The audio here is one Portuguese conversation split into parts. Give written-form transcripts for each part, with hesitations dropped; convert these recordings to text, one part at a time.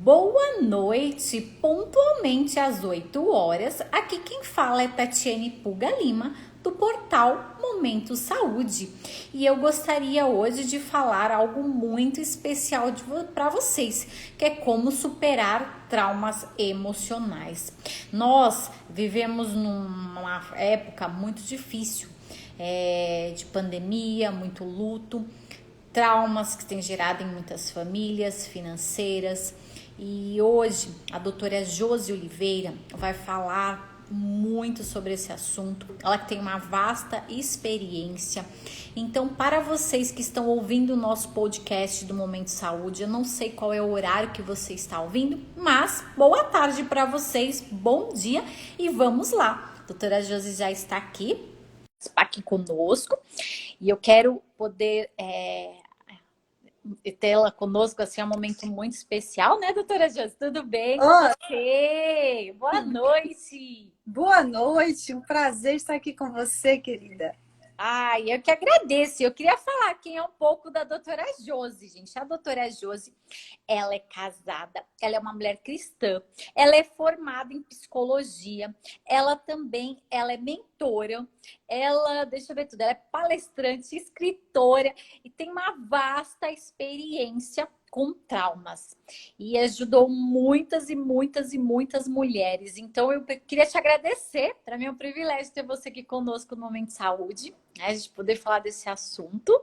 Boa noite, pontualmente às 8 horas. Aqui quem fala é Tatiane Puga Lima, do portal Momento Saúde. E eu gostaria hoje de falar algo muito especial para vocês, que é como superar traumas emocionais. Nós vivemos numa época muito difícil, de pandemia, muito luto, traumas que têm gerado em muitas famílias financeiras. E hoje a doutora Josi Oliveira vai falar muito sobre esse assunto. Ela tem uma vasta experiência. Então, para vocês que estão ouvindo o nosso podcast do Momento Saúde, eu não sei qual é o horário que você está ouvindo, mas boa tarde para vocês, bom dia e vamos lá. A doutora Josi já está aqui conosco e eu quero poder tê-la conosco, assim, é um momento muito especial, né, doutora Josi? Tudo bem com Oi, você? Boa noite! boa noite, um prazer estar aqui com você, querida. Ai, eu que agradeço. Eu queria falar aqui um pouco da doutora Josi, gente. A doutora Josi, ela é casada, ela é uma mulher cristã, ela é formada em psicologia, ela é mentora, deixa eu ver tudo, ela é palestrante, escritora e tem uma vasta experiência com traumas e ajudou muitas e muitas e muitas mulheres. Então eu queria te agradecer, para mim é um privilégio ter você aqui conosco no Momento Saúde, né? A gente poder falar desse assunto.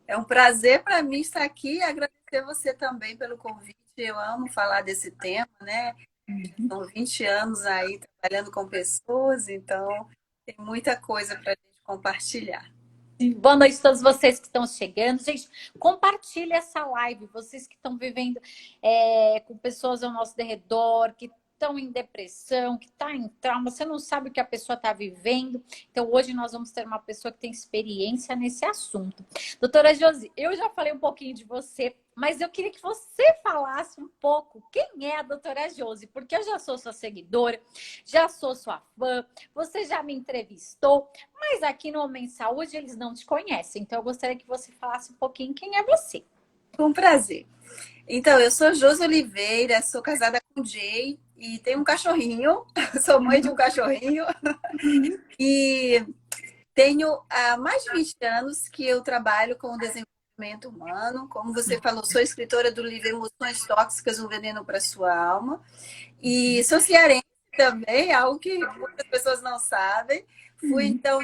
É um prazer para mim estar aqui e agradecer você também pelo convite. Eu amo falar desse tema, né? São 20 anos aí trabalhando com pessoas, então tem muita coisa para a gente compartilhar. Boa noite a todos vocês que estão chegando. Gente, compartilhe essa live. Vocês que estão vivendo com pessoas ao nosso derredor, que estão em depressão, que está em trauma, você não sabe o que a pessoa está vivendo. Então, hoje nós vamos ter uma pessoa que tem experiência nesse assunto. Doutora Josi, eu já falei um pouquinho de você, mas eu queria que você falasse um pouco quem é a doutora Josi, porque eu já sou sua seguidora, já sou sua fã, você já me entrevistou, mas aqui no Homem Saúde eles não te conhecem. Então, eu gostaria que você falasse um pouquinho quem é você. Com prazer. Então, eu sou Josi Oliveira, sou casada com o Jay e tenho um cachorrinho, sou mãe de um cachorrinho e tenho há mais de 20 anos que eu trabalho com o desenvolvimento humano. Como você falou, sou escritora do livro Emoções Tóxicas, um Veneno para Sua Alma. E sou cearense também, algo que muitas pessoas não sabem. Fui, então,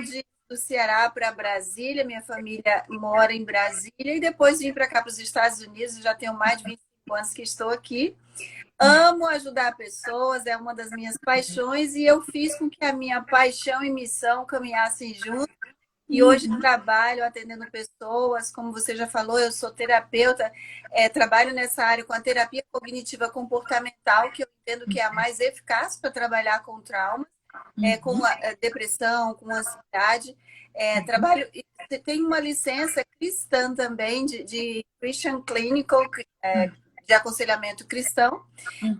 do Ceará para Brasília, minha família mora em Brasília, e depois vim para cá, para os Estados Unidos, já tenho mais de 25 anos que estou aqui. Amo ajudar pessoas, é uma das minhas paixões, e eu fiz com que a minha paixão e missão caminhassem juntos. E hoje trabalho atendendo pessoas, como você já falou, eu sou terapeuta, trabalho nessa área com a terapia cognitiva comportamental, que eu entendo que é a mais eficaz para trabalhar com trauma, com a depressão, com ansiedade. Trabalho, tenho uma licença cristã também, de Christian Clinical, de aconselhamento cristão,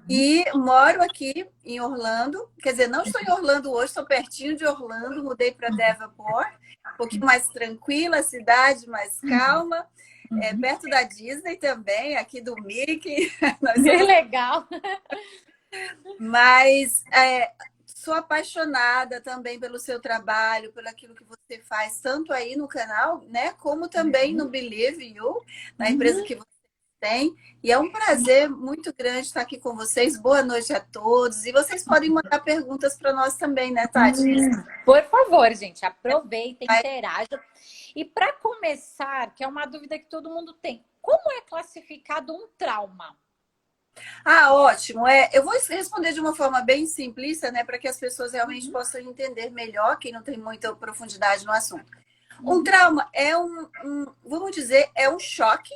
e moro aqui em Orlando. Quer dizer, não estou em Orlando hoje, estou pertinho de Orlando, mudei para Davenport, um pouquinho mais tranquila, a cidade mais calma, perto da Disney também, aqui do Mickey. Que legal! Mas sou apaixonada também pelo seu trabalho, pelo aquilo que você faz, tanto aí no canal, né, como também no Believe You, na empresa que você tem. E é um prazer muito grande estar aqui com vocês. Boa noite a todos. E vocês podem mandar perguntas para nós também, né, Tati? Por favor, gente, aproveitem, interajam. E para começar, que é uma dúvida que todo mundo tem, como é classificado um trauma? Ah, ótimo. Eu vou responder de uma forma bem simplista, né, para que as pessoas realmente possam entender melhor, quem não tem muita profundidade no assunto. Um trauma é vamos dizer, é um choque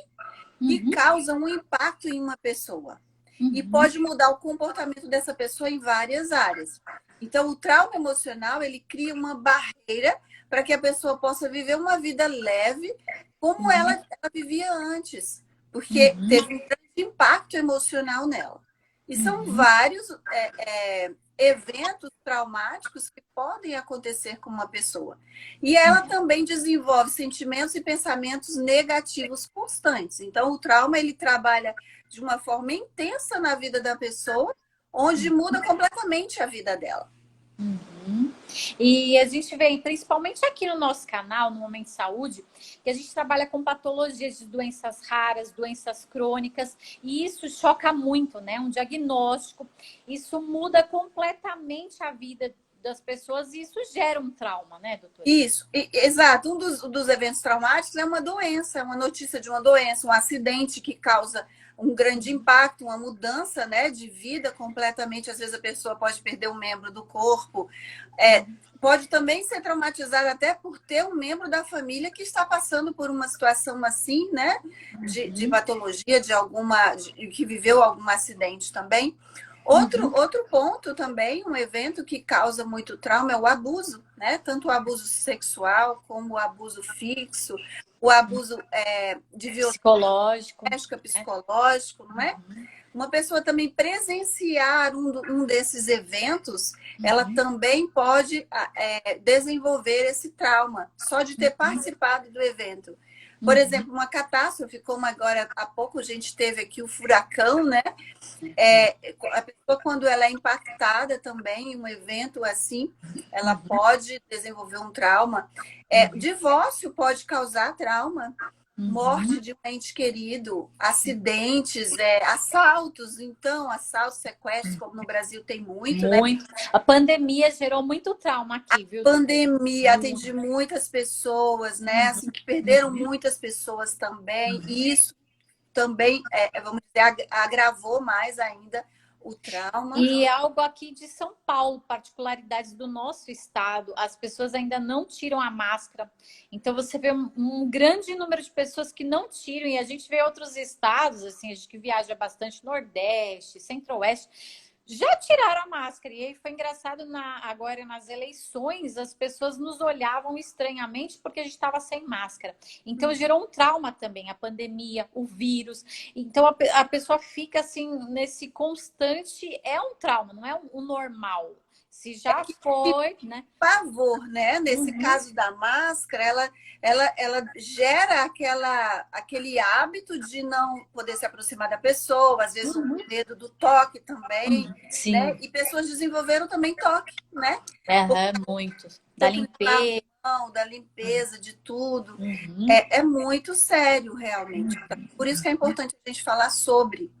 que causa um impacto em uma pessoa. E pode mudar o comportamento dessa pessoa em várias áreas. Então, o trauma emocional, ele cria uma barreira para que a pessoa possa viver uma vida leve, como ela vivia antes, porque teve um grande impacto emocional nela. E são vários eventos traumáticos que podem acontecer com uma pessoa. E ela também desenvolve sentimentos e pensamentos negativos constantes. Então, o trauma, ele trabalha de uma forma intensa na vida da pessoa, onde muda completamente a vida dela. Uhum. E a gente vê, principalmente aqui no nosso canal, no Momento Saúde, que a gente trabalha com patologias de doenças raras, doenças crônicas, e isso choca muito, né? Um diagnóstico, isso muda completamente a vida das pessoas e isso gera um trauma, né, doutora? Isso, exato. Um dos eventos traumáticos é uma doença, é uma notícia de uma doença, um acidente que causa um grande impacto, uma mudança, né, de vida completamente. Às vezes a pessoa pode perder um membro do corpo, pode também ser traumatizada até por ter um membro da família que está passando por uma situação assim, né, de patologia, que viveu algum acidente também. Outro ponto também, um evento que causa muito trauma é o abuso, né? Tanto o abuso sexual como o abuso físico, o abuso de violência Psicológico, doméstica, psicológico, não é? Uma pessoa também presenciar um desses eventos, ela também pode desenvolver esse trauma, só de ter participado do evento. Por exemplo, uma catástrofe, como agora há pouco a gente teve aqui o furacão, né? A pessoa, quando ela é impactada também em um evento assim, ela pode desenvolver um trauma. Divórcio pode causar trauma. Morte de um ente querido, acidentes, assaltos, então, assaltos, sequestros, como no Brasil tem muito, né? muito. A pandemia gerou muito trauma aqui, viu, doutora? Pandemia, atendi muitas pessoas, né? Assim, que perderam muitas pessoas também, e isso também, vamos dizer, agravou mais ainda o trauma. E algo aqui de São Paulo, particularidades do nosso estado, as pessoas ainda não tiram a máscara. Então você vê um grande número de pessoas que não tiram, e a gente vê outros estados, assim, a gente que viaja bastante, Nordeste, Centro-Oeste, já tiraram a máscara. E aí foi engraçado agora nas eleições, as pessoas nos olhavam estranhamente porque a gente estava sem máscara. Então gerou um trauma também, a pandemia, o vírus. Então a pessoa fica assim nesse constante, é um trauma, não é o normal. Se já foi, né? Pavor, né? Nesse caso da máscara, ela gera aquele hábito de não poder se aproximar da pessoa, às vezes o medo do toque também, Sim. né? E pessoas desenvolveram também toque, né? Muito. Da limpeza. Da limpeza, de tudo. É muito sério, realmente. Por isso que é importante a gente falar sobre.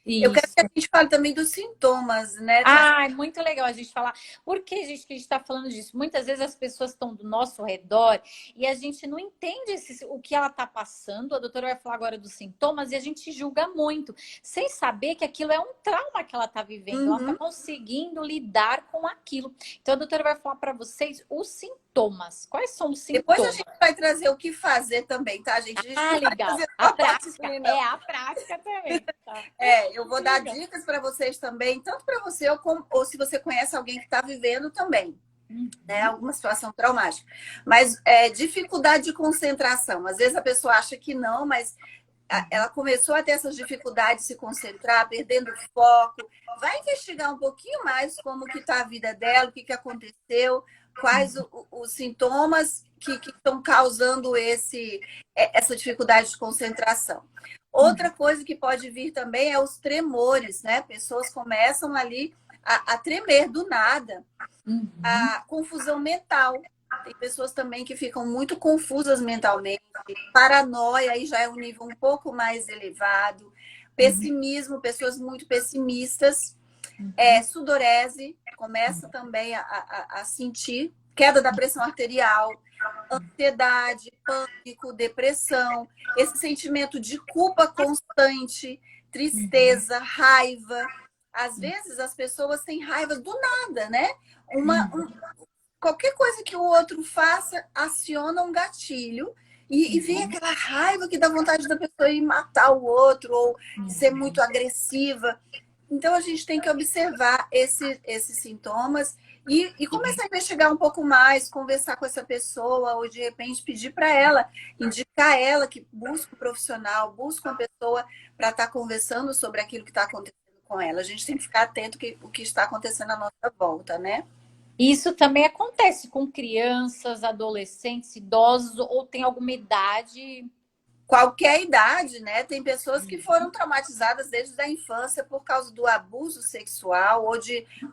Eu quero Isso. que a gente fale também dos sintomas, né? É muito legal a gente falar. Por que a gente está falando disso? Muitas vezes as pessoas estão do nosso redor e a gente não entende o que ela está passando. A doutora vai falar agora dos sintomas e a gente julga muito, sem saber que aquilo é um trauma que ela está vivendo. Ela está conseguindo lidar com aquilo. Então a doutora vai falar para vocês os sintomas. Quais são os sintomas? Depois a gente vai trazer o que fazer também, tá, gente? Legal. A prática. A prática também. Tá? Eu vou dar dicas para vocês também, tanto para você ou se você conhece alguém que está vivendo também, né? Alguma situação traumática. Mas dificuldade de concentração. Às vezes a pessoa acha que não, mas ela começou a ter essas dificuldades de se concentrar, perdendo foco. Vai investigar um pouquinho mais como que está a vida dela, o que aconteceu, quais os sintomas que estão causando essa dificuldade de concentração. Outra coisa que pode vir também é os tremores, né? Pessoas começam ali a tremer do nada. A confusão mental. Tem pessoas também que ficam muito confusas mentalmente. Paranoia, aí já é um nível um pouco mais elevado. Pessimismo, pessoas muito pessimistas. Sudorese, começa também a sentir. Queda da pressão arterial, ansiedade, pânico, depressão, esse sentimento de culpa constante, tristeza, raiva. Às vezes as pessoas têm raiva do nada, né? Qualquer coisa que o outro faça aciona um gatilho e vem aquela raiva que dá vontade da pessoa ir matar o outro ou ser muito agressiva. Então a gente tem que observar esses sintomas e começar a investigar um pouco mais, conversar com essa pessoa, ou de repente pedir para ela, indicar ela que busque um profissional, busque uma pessoa para estar conversando sobre aquilo que está acontecendo com ela. A gente tem que ficar atento o que está acontecendo à nossa volta, né? Isso também acontece com crianças, adolescentes, idosos, ou tem alguma idade? Qualquer idade, né? Tem pessoas que foram traumatizadas desde a infância por causa do abuso sexual ou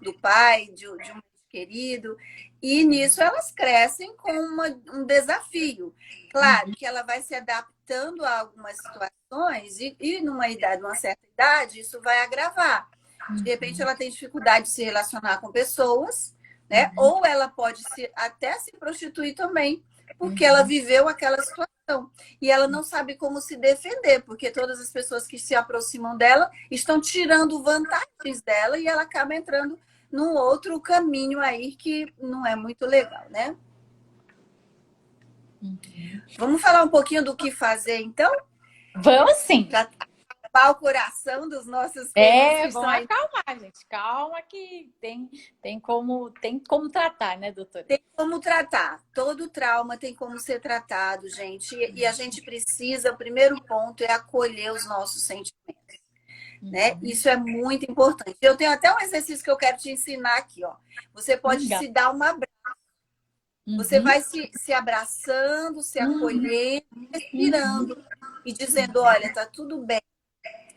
do pai, de um ente querido, e nisso elas crescem com um desafio. Claro que ela vai se adaptando a algumas situações e numa certa idade, isso vai agravar. De repente, ela tem dificuldade de se relacionar com pessoas, né? Ou ela pode até se prostituir também, porque ela viveu aquela situação. E ela não sabe como se defender, porque todas as pessoas que se aproximam dela estão tirando vantagens dela e ela acaba entrando num outro caminho aí que não é muito legal, né? Vamos falar um pouquinho do que fazer, então? Vamos sim. Para acalmar o coração dos nossos queridos que estão aí. Acalmar, gente. Calma que tem como tratar, né, doutora? Tem como tratar. Todo trauma tem como ser tratado, gente. E a gente precisa, o primeiro ponto é acolher os nossos sentimentos. Né? Isso é muito importante. Eu tenho até um exercício que eu quero te ensinar aqui, ó. Você pode se dar uma abraço. Você vai se abraçando, se acolhendo, respirando e dizendo, olha, tá tudo bem.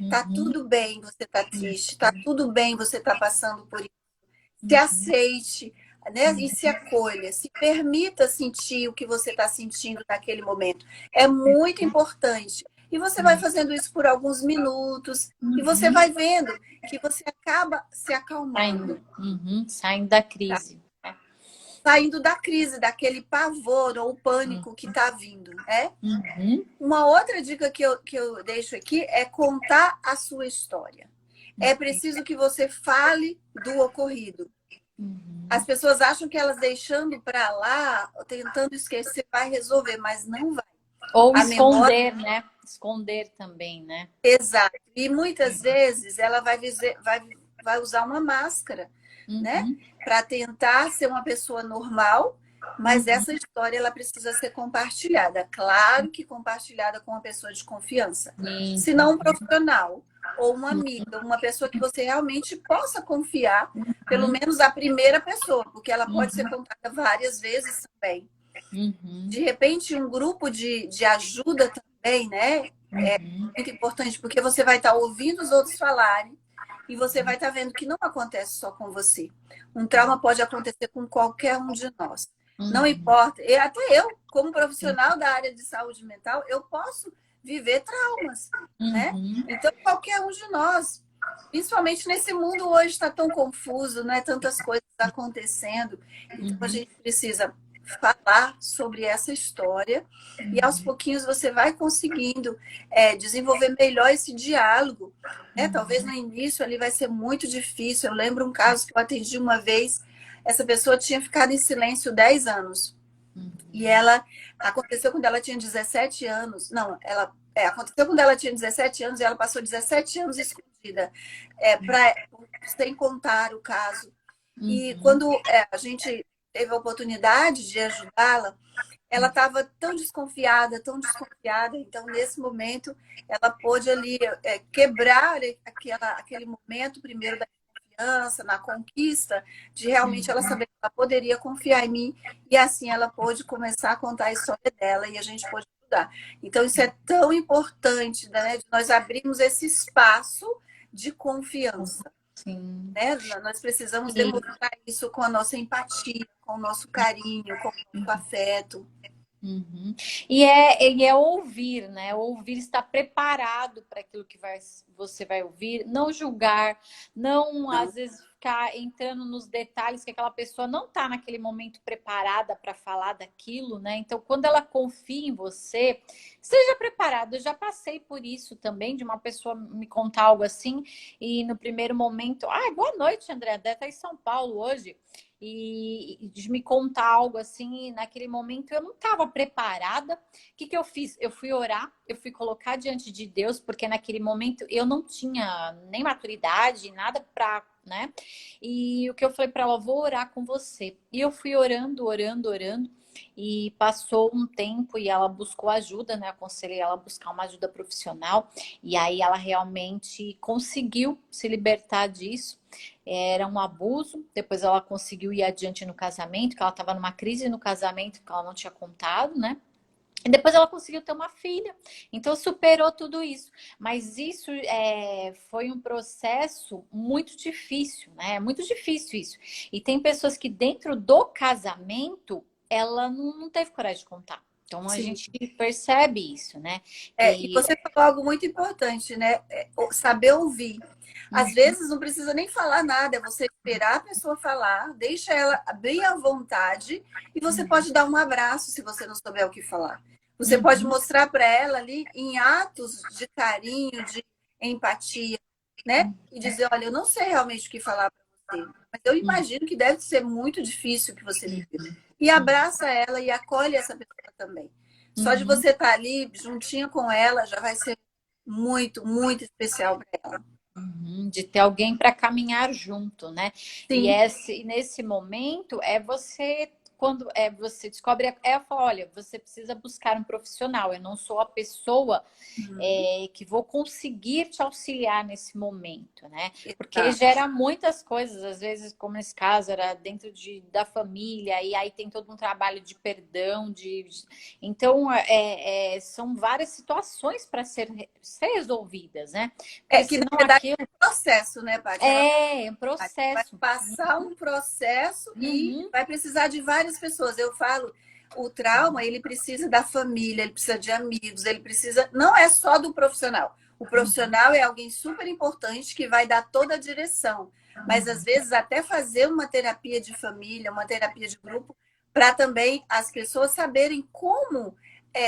Tá tudo bem você tá triste, tá tudo bem você tá passando por isso. Se aceite, né? E se acolha, se permita sentir o que você está sentindo naquele momento. É muito importante. E você vai fazendo isso por alguns minutos e você vai vendo que você acaba se acalmando. Saindo da crise. Saindo da crise, daquele pavor ou pânico que está vindo, né? Uma outra dica que eu deixo aqui é contar a sua história. É preciso que você fale do ocorrido. As pessoas acham que elas deixando para lá, tentando esquecer, vai resolver, mas não vai. Ou esconder, né? Esconder também, né? Exato. E muitas vezes ela vai usar uma máscara, né? Para tentar ser uma pessoa normal, mas essa história ela precisa ser compartilhada. Claro que compartilhada com uma pessoa de confiança. Se não um profissional ou uma amiga, uma pessoa que você realmente possa confiar, pelo menos a primeira pessoa, porque ela pode ser contada várias vezes também. De repente, um grupo de ajuda também, né? É muito importante, porque você vai estar ouvindo os outros falarem e você vai estar vendo que não acontece só com você. Um trauma pode acontecer com qualquer um de nós. Não importa. E até eu, como profissional da área de saúde mental, eu posso viver traumas, né? Então, qualquer um de nós, principalmente nesse mundo hoje está tão confuso, né? Tantas coisas acontecendo. Então, a gente precisa falar sobre essa história e aos pouquinhos você vai conseguindo desenvolver melhor esse diálogo, né? Talvez no início ali vai ser muito difícil. Eu lembro um caso que eu atendi uma vez, essa pessoa tinha ficado em silêncio 10 anos e aconteceu quando ela tinha 17 anos, não, aconteceu quando ela tinha 17 anos e ela passou 17 anos escondida, sem contar o caso. E quando a gente teve a oportunidade de ajudá-la, ela estava tão desconfiada, então nesse momento ela pôde ali quebrar aquele momento primeiro da confiança, na conquista, de realmente ela saber que ela poderia confiar em mim, e assim ela pôde começar a contar a história dela e a gente pôde ajudar. Então isso é tão importante, né, de nós abrirmos esse espaço de confiança. Sim. Né? Nós precisamos demonstrar isso com a nossa empatia, com o nosso carinho, com o nosso afeto. E é ouvir, né? Ouvir, estar preparado para aquilo que você vai ouvir, não julgar, não às vezes ficar entrando nos detalhes que aquela pessoa não está naquele momento preparada para falar daquilo, né? Então, quando ela confia em você, seja preparado. Eu já passei por isso também, de uma pessoa me contar algo assim, e no primeiro momento, boa noite, André, deve estar em São Paulo hoje. E de me contar algo assim, naquele momento eu não estava preparada. O que eu fiz? Eu fui orar, eu fui colocar diante de Deus, porque naquele momento eu não tinha nem maturidade, nada para, né? E o que eu falei para ela, vou orar com você. E eu fui orando, orando, orando. e passou um tempo e ela buscou ajuda, né? Aconselhei ela a buscar uma ajuda profissional e aí ela realmente conseguiu se libertar disso. Era um abuso, depois ela conseguiu ir adiante no casamento, que ela estava numa crise no casamento que ela não tinha contado, né? E depois ela conseguiu ter uma filha, então superou tudo isso. Mas isso foi um processo muito difícil, né? É muito difícil isso. E tem pessoas que dentro do casamento ela não teve coragem de contar. Então a Sim. gente percebe isso, né? E E você falou algo muito importante, né? Saber ouvir. Às vezes não precisa nem falar nada, é você esperar a pessoa falar, deixa ela bem à vontade e você pode dar um abraço se você não souber o que falar. Você pode uhum, mostrar para ela ali em atos de carinho, de empatia, né? E dizer, olha, eu não sei realmente o que falar para você, mas eu uhum, imagino que deve ser muito difícil o que você viveu. E abraça ela e acolhe essa pessoa também. Só de uhum. você estar ali juntinho com ela já vai ser muito, muito especial para ela. De ter alguém para caminhar junto, né? E Sim. nesse momento é você quando você descobre fala, olha, você precisa buscar um profissional. Eu não sou a pessoa Uhum. que vou conseguir te auxiliar nesse momento, né? Porque Exato. gera muitas coisas, às vezes, como nesse caso, era dentro da família, e aí tem todo um trabalho de perdão, então são várias situações para ser resolvidas, né? Porque Que na senão verdade aquilo é um processo, né, Paty? Ela é um vai processo. passar um processo e Uhum, vai precisar de várias pessoas. Eu falo, o trauma, ele precisa da família, ele precisa de amigos, ele precisa. Não é só do profissional. O profissional é alguém super importante que vai dar toda a direção. Mas às vezes até fazer uma terapia de família, uma terapia de grupo, para também as pessoas saberem como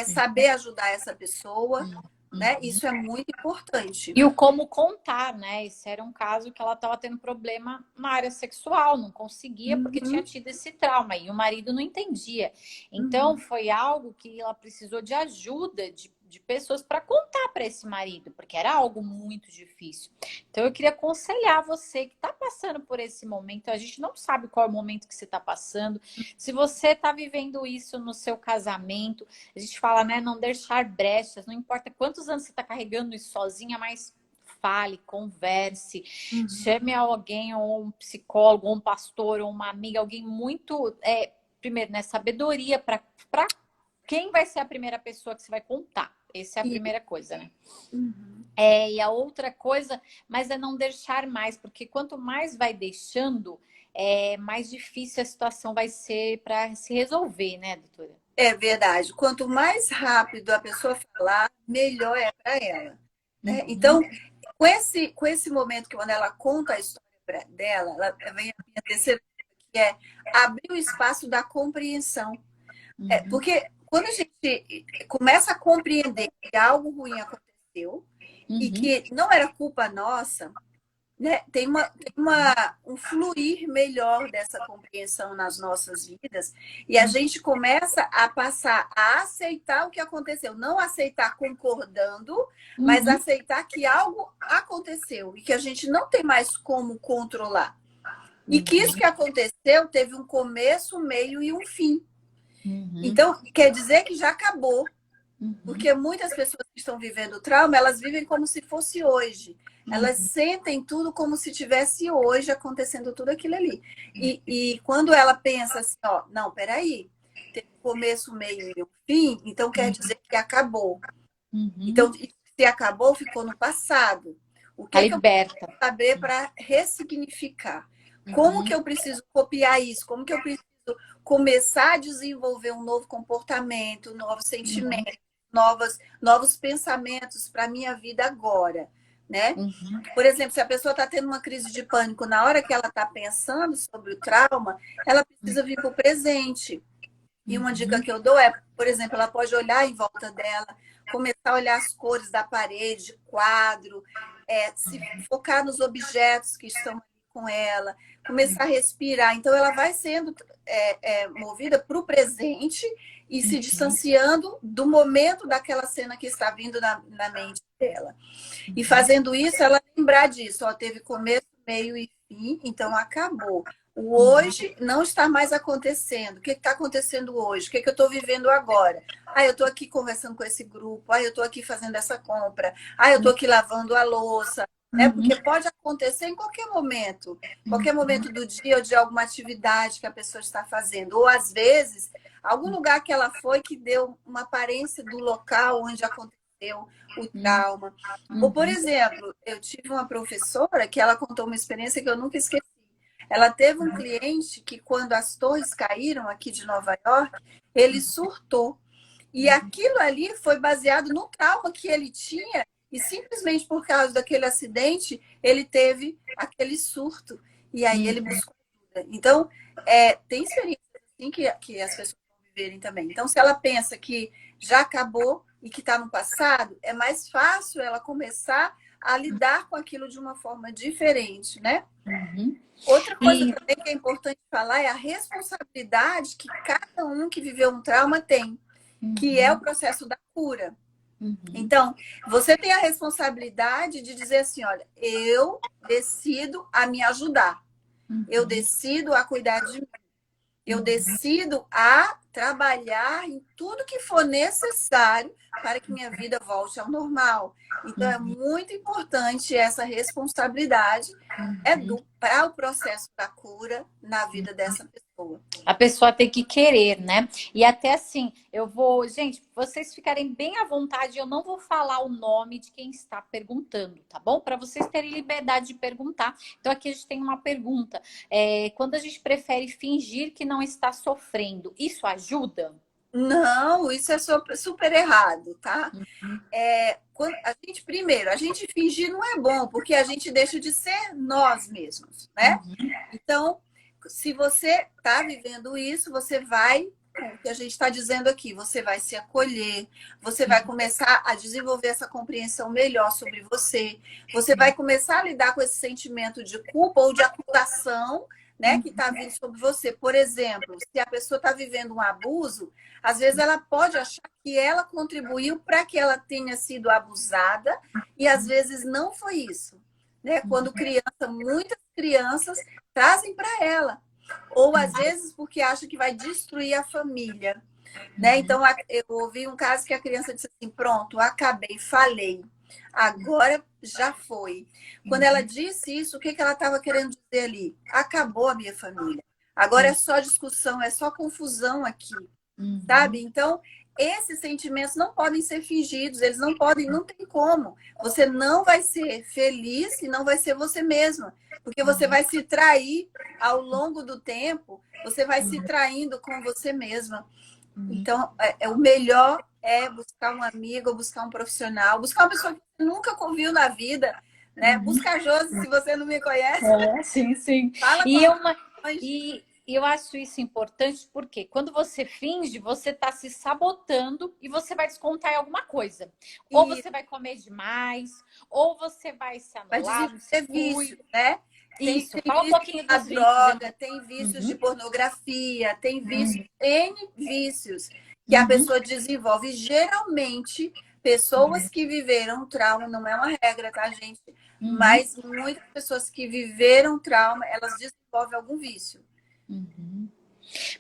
saber ajudar essa pessoa, né? uhum. Isso é muito importante. E o como contar, né? Esse era um caso que ela estava tendo problema na área sexual, não conseguia porque tinha Uhum, tido esse trauma e o marido não entendia. Então uhum. foi algo que ela precisou de ajuda de pessoas para contar para esse marido, porque era algo muito difícil. Então eu queria aconselhar você que está passando por esse momento. A gente não sabe qual é o momento que você está passando. Se você está vivendo isso no seu casamento, a gente fala, né? Não deixar brechas, não importa quantos anos você está carregando isso sozinha, mas fale, converse, Uhum. chame alguém, ou um psicólogo, ou um pastor, ou uma amiga, alguém muito, primeiro, né, sabedoria para quem vai ser a primeira pessoa que você vai contar. Essa é a E, primeira coisa, né? uhum. E a outra coisa, mas é não deixar mais, porque quanto mais vai deixando, mais difícil a situação vai ser para se resolver, né, doutora? É verdade. Quanto mais rápido a pessoa falar, melhor é para ela, né? Uhum, Então, com esse momento que quando ela conta a história dela, ela vem a minha terceira, que é abrir o espaço da compreensão. uhum, Porque quando a gente começa a compreender que algo ruim aconteceu e uhum, que não era culpa nossa, né? Um fluir melhor dessa compreensão nas nossas vidas e a gente começa a passar a aceitar o que aconteceu, não aceitar concordando, mas uhum, aceitar que algo aconteceu e que a gente não tem mais como controlar. E que isso uhum, que aconteceu teve um começo, um meio e um fim. uhum, Então, quer dizer que já acabou. uhum, Porque muitas pessoas que estão vivendo trauma, elas vivem como se fosse hoje. Elas uhum, sentem tudo como se tivesse hoje acontecendo tudo aquilo ali. E quando ela pensa assim, ó, não, peraí, tem um começo, meio e um fim, então quer dizer que acabou. uhum. Então, se acabou, ficou no passado. O Tá que que eu liberta. preciso saber para ressignificar? Como Uhum, que eu preciso copiar isso? Como que eu preciso começar a desenvolver um novo comportamento, novos uhum, sentimentos, novos pensamentos para a minha vida agora, né? uhum, Por exemplo, se a pessoa está tendo uma crise de pânico, na hora que ela está pensando sobre o trauma, ela precisa vir para o presente. E uma dica uhum, que eu dou é, por exemplo, ela pode olhar em volta dela, começar a olhar as cores da parede, quadro, se focar nos objetos que estão ali com ela, começar a respirar. Então, ela vai sendo movida para o presente e se distanciando do momento daquela cena que está vindo na mente dela. E uhum, fazendo isso, ela lembrar disso, ó, teve começo, meio e fim, então acabou. O hoje não está mais acontecendo. O que está acontecendo hoje? O que eu estou vivendo agora? Ah, eu estou aqui conversando com esse grupo. Ah, eu estou aqui fazendo essa compra. Ah, eu estou aqui lavando a louça. Né? Porque pode acontecer em qualquer momento do dia ou de alguma atividade que a pessoa está fazendo. Ou, às vezes, algum lugar que ela foi que deu uma aparência do local onde aconteceu o trauma. Ou, por exemplo, eu tive uma professora que ela contou uma experiência que eu nunca esqueci. Ela teve um cliente que, quando as torres caíram aqui de Nova York, ele surtou. E aquilo ali foi baseado no trauma que ele tinha, e simplesmente por causa daquele acidente, ele teve aquele surto. E aí ele buscou ajuda. Então, tem experiências assim que as pessoas vão viverem também. Então, se ela pensa que já acabou e que está no passado, é mais fácil ela começar a lidar com aquilo de uma forma diferente, né? Outra coisa também que é importante falar é a responsabilidade que cada um que viveu um trauma tem, que é o processo da cura. Então, você tem a responsabilidade de dizer assim, olha, eu decido a me ajudar, eu decido a cuidar de mim, eu decido a trabalhar em tudo que for necessário para que minha vida volte ao normal. Então, é muito importante essa responsabilidade para o processo da cura na vida dessa pessoa. A pessoa tem que querer, né? E até assim, eu vou. Gente, vocês ficarem bem à vontade, eu não vou falar o nome de quem está perguntando, tá bom? Para vocês terem liberdade de perguntar. Então, aqui a gente tem uma pergunta. Quando a gente prefere fingir que não está sofrendo, isso ajuda? Não, isso é super errado, tá? Quando a gente fingir não é bom, porque a gente deixa de ser nós mesmos, né? Então, se você está vivendo isso, você vai, o que a gente está dizendo aqui, você vai se acolher, você vai começar a desenvolver essa compreensão melhor sobre você, você vai começar a lidar com esse sentimento de culpa ou de acusação, né, que está vindo sobre você. Por exemplo, se a pessoa está vivendo um abuso, às vezes ela pode achar que ela contribuiu para que ela tenha sido abusada e às vezes não foi isso. Né? Quando criança, muitas crianças trazem para ela. Ou às vezes porque acha que vai destruir a família. Né? Então, eu ouvi um caso que a criança disse assim, pronto, acabei, falei. Agora já foi. Quando ela disse isso, o que ela estava querendo dizer ali? Acabou a minha família. Agora é só discussão, é só confusão aqui. Sabe? Então, esses sentimentos não podem ser fingidos, eles não podem, não tem como. Você não vai ser feliz e não vai ser você mesma, porque você vai se trair ao longo do tempo, você vai se traindo com você mesma. Então, o melhor é buscar um amigo, buscar um profissional, buscar uma pessoa que você nunca conviu na vida, né? Busca a Josi, se você não me conhece. Sim, sim. Fala E eu acho isso importante porque quando você finge, você está se sabotando e você vai descontar em alguma coisa. Ou você vai comer demais, ou você vai se anular, vai ser vício, né? Isso, tem fala um pouquinho da dos droga, vícios. tem vícios de pornografia, tem vícios, N vícios que a pessoa desenvolve. Geralmente, pessoas que viveram trauma, não é uma regra, tá, gente? Mas muitas pessoas que viveram trauma, elas desenvolvem algum vício.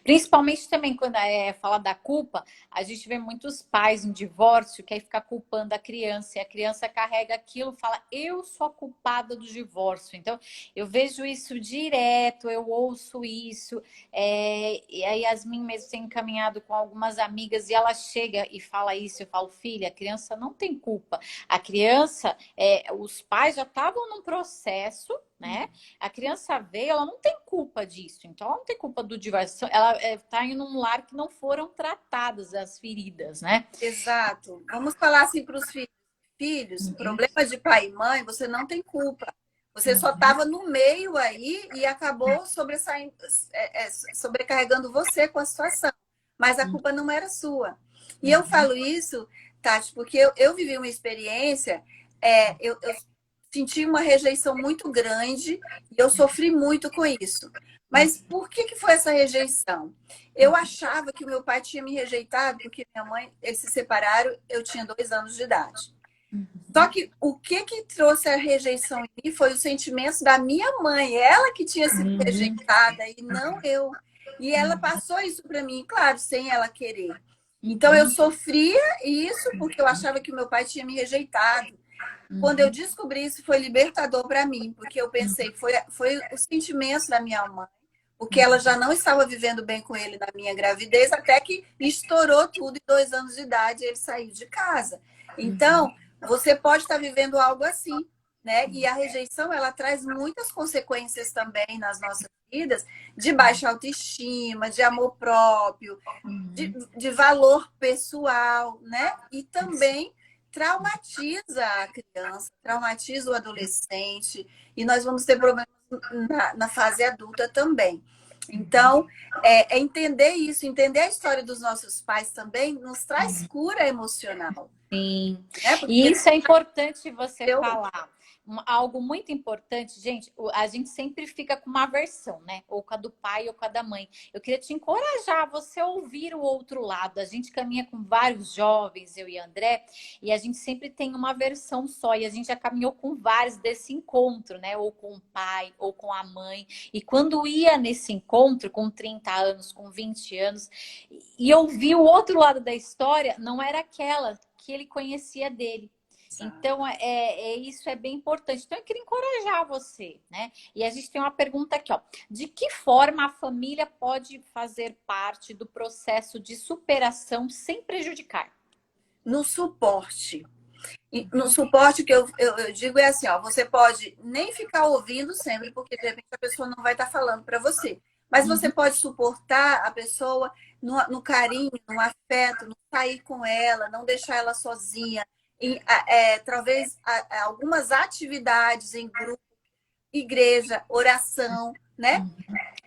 Principalmente também quando fala da culpa, a gente vê muitos pais em divórcio que aí fica culpando a criança e a criança carrega aquilo, fala eu sou a culpada do divórcio. Então eu vejo isso direto, eu ouço isso, e a Yasmin mesmo tem encaminhado com algumas amigas e ela chega e fala isso, eu falo, filha, a criança não tem culpa, a criança, os pais já estavam num processo, né? A criança veio, ela não tem culpa disso, então ela não tem culpa do divórcio, ela está em um lar que não foram tratadas as feridas, né? Exato. Vamos falar assim para os filhos. Filhos, problema de pai e mãe, você não tem culpa. Você só estava no meio aí e acabou sobrecarregando você com a situação. Mas a culpa não era sua. E eu falo isso, Tati, porque eu vivi uma experiência, eu senti uma rejeição muito grande e eu sofri muito com isso. Mas por que foi essa rejeição? Eu achava que o meu pai tinha me rejeitado porque minha mãe, eles se separaram, eu tinha 2 anos de idade. Só que o que trouxe a rejeição em mim foi o sentimento da minha mãe. Ela que tinha sido rejeitada e não eu. E ela passou isso para mim, claro, sem ela querer. Então eu sofria isso porque eu achava que o meu pai tinha me rejeitado. Quando eu descobri isso, foi libertador para mim, porque eu pensei, foi o sentimento da minha mãe, porque ela já não estava vivendo bem com ele na minha gravidez, até que estourou tudo em 2 anos de idade, ele saiu de casa. Então, você pode estar vivendo algo assim, né? E a rejeição, ela traz muitas consequências também nas nossas vidas, de baixa autoestima, de amor próprio, de valor pessoal, né? E também traumatiza a criança, traumatiza o adolescente, e nós vamos ter problemas na fase adulta também. Então, entender isso, entender a história dos nossos pais também nos traz cura emocional. Sim, Né? Porque e isso é importante você falar. Algo muito importante, gente, a gente sempre fica com uma versão, né? Ou com a do pai ou com a da mãe. Eu queria te encorajar a você ouvir o outro lado. A gente caminha com vários jovens, eu e André, e a gente sempre tem uma versão só. E a gente já caminhou com vários desse encontro, né? Ou com o pai, ou com a mãe. E quando ia nesse encontro, com 30 anos, com 20 anos, e eu vi o outro lado da história, não era aquela que ele conhecia dele. Então, isso é bem importante. Então, eu queria encorajar você, né? E a gente tem uma pergunta aqui, ó. De que forma a família pode fazer parte do processo de superação sem prejudicar? No suporte. No suporte que eu digo é assim, ó, você pode nem ficar ouvindo sempre, porque de repente a pessoa não vai estar falando para você. Mas você pode suportar a pessoa no carinho, no afeto, no sair com ela, não deixar ela sozinha. Talvez algumas atividades em grupo, igreja, oração, né?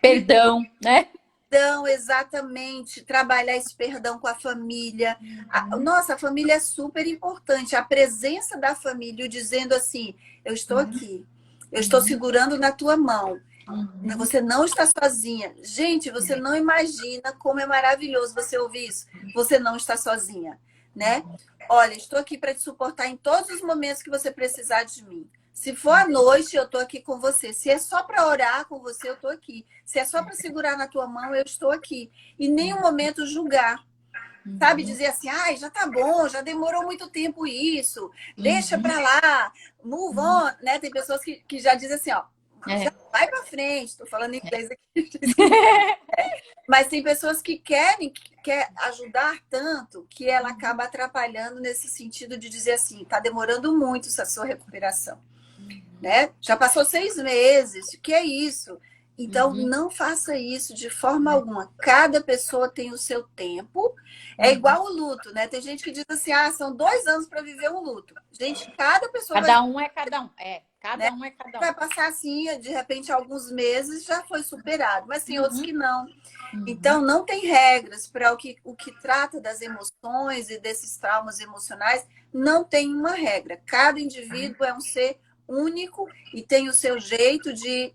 Perdão, né? Perdão, exatamente. Trabalhar esse perdão com a família. Nossa, a família é super importante. A presença da família, o dizendo assim, eu estou aqui, eu estou segurando na tua mão. Você não está sozinha. Gente, você não imagina como é maravilhoso você ouvir isso. Você não está sozinha, né? Olha, estou aqui para te suportar em todos os momentos que você precisar de mim. Se for à noite, eu estou aqui com você. Se é só para orar com você, eu estou aqui. Se é só para segurar na tua mão, eu estou aqui. E em nenhum momento julgar. Sabe, dizer assim, ai, já tá bom, já demorou muito tempo isso, deixa para lá, move on, né? Tem pessoas que já dizem assim, ó, já vai para frente, estou falando inglês aqui. Mas tem pessoas que quer ajudar tanto que ela acaba atrapalhando nesse sentido de dizer assim, tá demorando muito essa sua recuperação, né? Já passou 6 meses, o que é isso? Então, não faça isso de forma alguma. Cada pessoa tem o seu tempo. É igual o luto, né? Tem gente que diz assim, são 2 anos para viver um luto. Gente, cada pessoa cada um é cada um. Cada um é cada um. Vai passar assim, de repente, alguns meses já foi superado. Mas tem outros que não. Então, não tem regras para o que trata das emoções e desses traumas emocionais. Não tem uma regra. Cada indivíduo é um ser único e tem o seu jeito de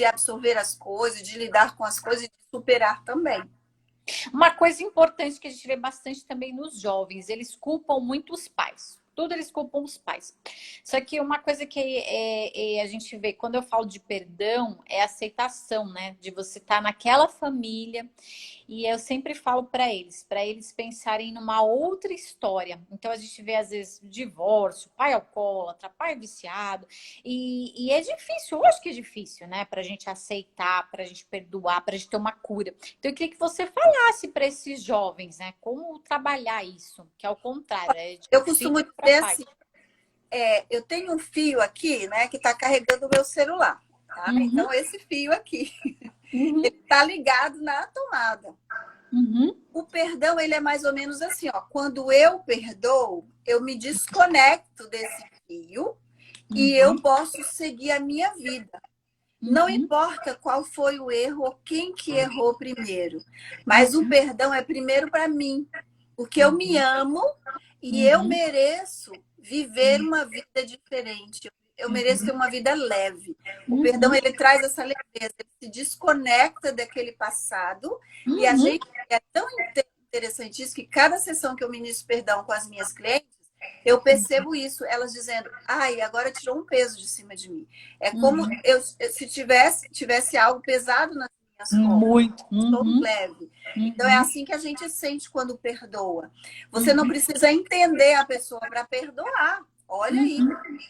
absorver as coisas, de lidar com as coisas e de superar também. Uma coisa importante que a gente vê bastante também nos jovens, eles culpam muito os pais. Tudo eles culpam os pais. Só que uma coisa que a gente vê, quando eu falo de perdão, é aceitação, né? De você estar naquela família. E eu sempre falo para eles pensarem numa outra história. Então a gente vê, às vezes, divórcio, pai alcoólatra, pai viciado. E é difícil, eu acho que é difícil, né? Pra gente aceitar, pra gente perdoar, pra gente ter uma cura. Então eu queria que você falasse para esses jovens, né? Como trabalhar isso, que é o contrário. Eu costumo dizer assim, eu tenho um fio aqui, né, que está carregando o meu celular. Tá? Então, esse fio aqui, ele está ligado na tomada. O perdão, ele é mais ou menos assim, ó. Quando eu perdoo, eu me desconecto desse fio e eu posso seguir a minha vida. Não importa qual foi o erro ou quem que errou primeiro. Mas o perdão é primeiro para mim. Porque eu me amo e eu mereço viver uma vida diferente. Eu mereço ter uma vida leve. O perdão, ele traz essa leveza. Ele se desconecta daquele passado. E a gente é tão interessante isso que cada sessão que eu ministro perdão com as minhas clientes, Eu percebo isso, elas dizendo, ai, agora tirou um peso de cima de mim. É como Uhum. se tivesse algo pesado nas minhas costas. Muito. Estou Uhum. leve. Então é Uhum. assim que a gente sente quando perdoa. Você não Uhum. precisa entender a pessoa para perdoar. Olha aí.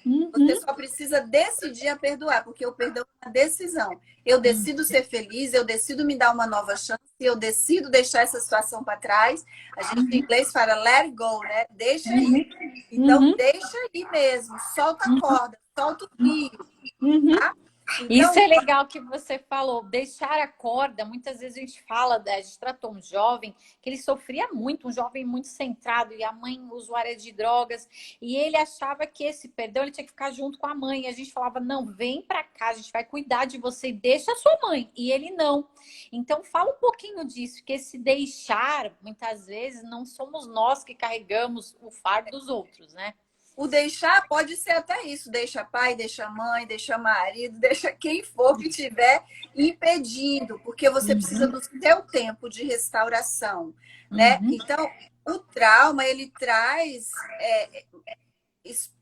Uhum. Você Uhum. só precisa decidir a perdoar, porque o perdão é uma decisão. Eu decido ser feliz, eu decido me dar uma nova chance, eu decido deixar essa situação para trás. A gente em inglês fala let it go, né? Deixa ir. Então, Uhum. deixa ir mesmo. Solta a Uhum. corda, solta o fio, Uhum. tá? Isso Então, é legal que você falou, deixar a corda. Muitas vezes a gente fala, a gente tratou um jovem que ele sofria muito, um jovem muito centrado, e a mãe usuária de drogas, e ele achava que esse perdão ele tinha que ficar junto com a mãe. E a gente falava: não, vem pra cá, a gente vai cuidar de você, deixa a sua mãe. E ele não. Então, fala um pouquinho disso, que esse deixar, muitas vezes, não somos nós que carregamos o fardo dos outros, né? o deixar pode ser até isso. Deixa pai, deixa mãe, deixa marido, deixa quem for que estiver impedindo, porque você precisa Uhum. do seu tempo de restauração, né? Uhum. Então, o trauma, ele traz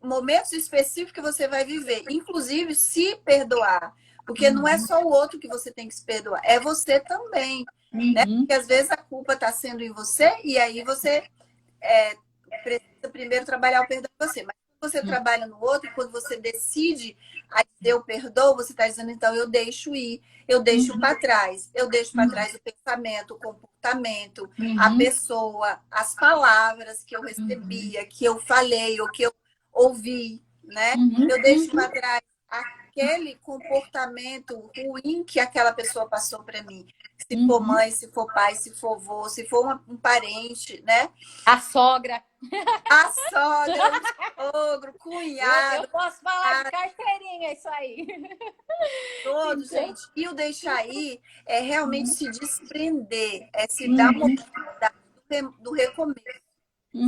momentos específicos que você vai viver, inclusive se perdoar, porque não é só o outro que você tem que se perdoar, é você também, né? Uhum. Porque às vezes a culpa está sendo em você e aí você precisa primeiro trabalhar o perdão em você. Mas quando você trabalha no outro e quando você decide a dizer eu perdoo, você está dizendo, então eu deixo ir, eu deixo para trás. Eu deixo para trás o pensamento, o comportamento, a Uhum. pessoa, as palavras que eu Uhum. recebia, que eu falei ou que eu ouvi, né? Uhum. Eu deixo para trás aquele comportamento ruim que aquela pessoa passou para mim. Se for Uhum. mãe, se for pai, se for avô, se for um parente, né? A sogra. A sogra, o sogro, Eu cunhado, posso falar de carteirinha isso aí. todos, Então, gente. E o deixar ir é realmente se desprender, é se dar uma uhum. oportunidade do recomeço.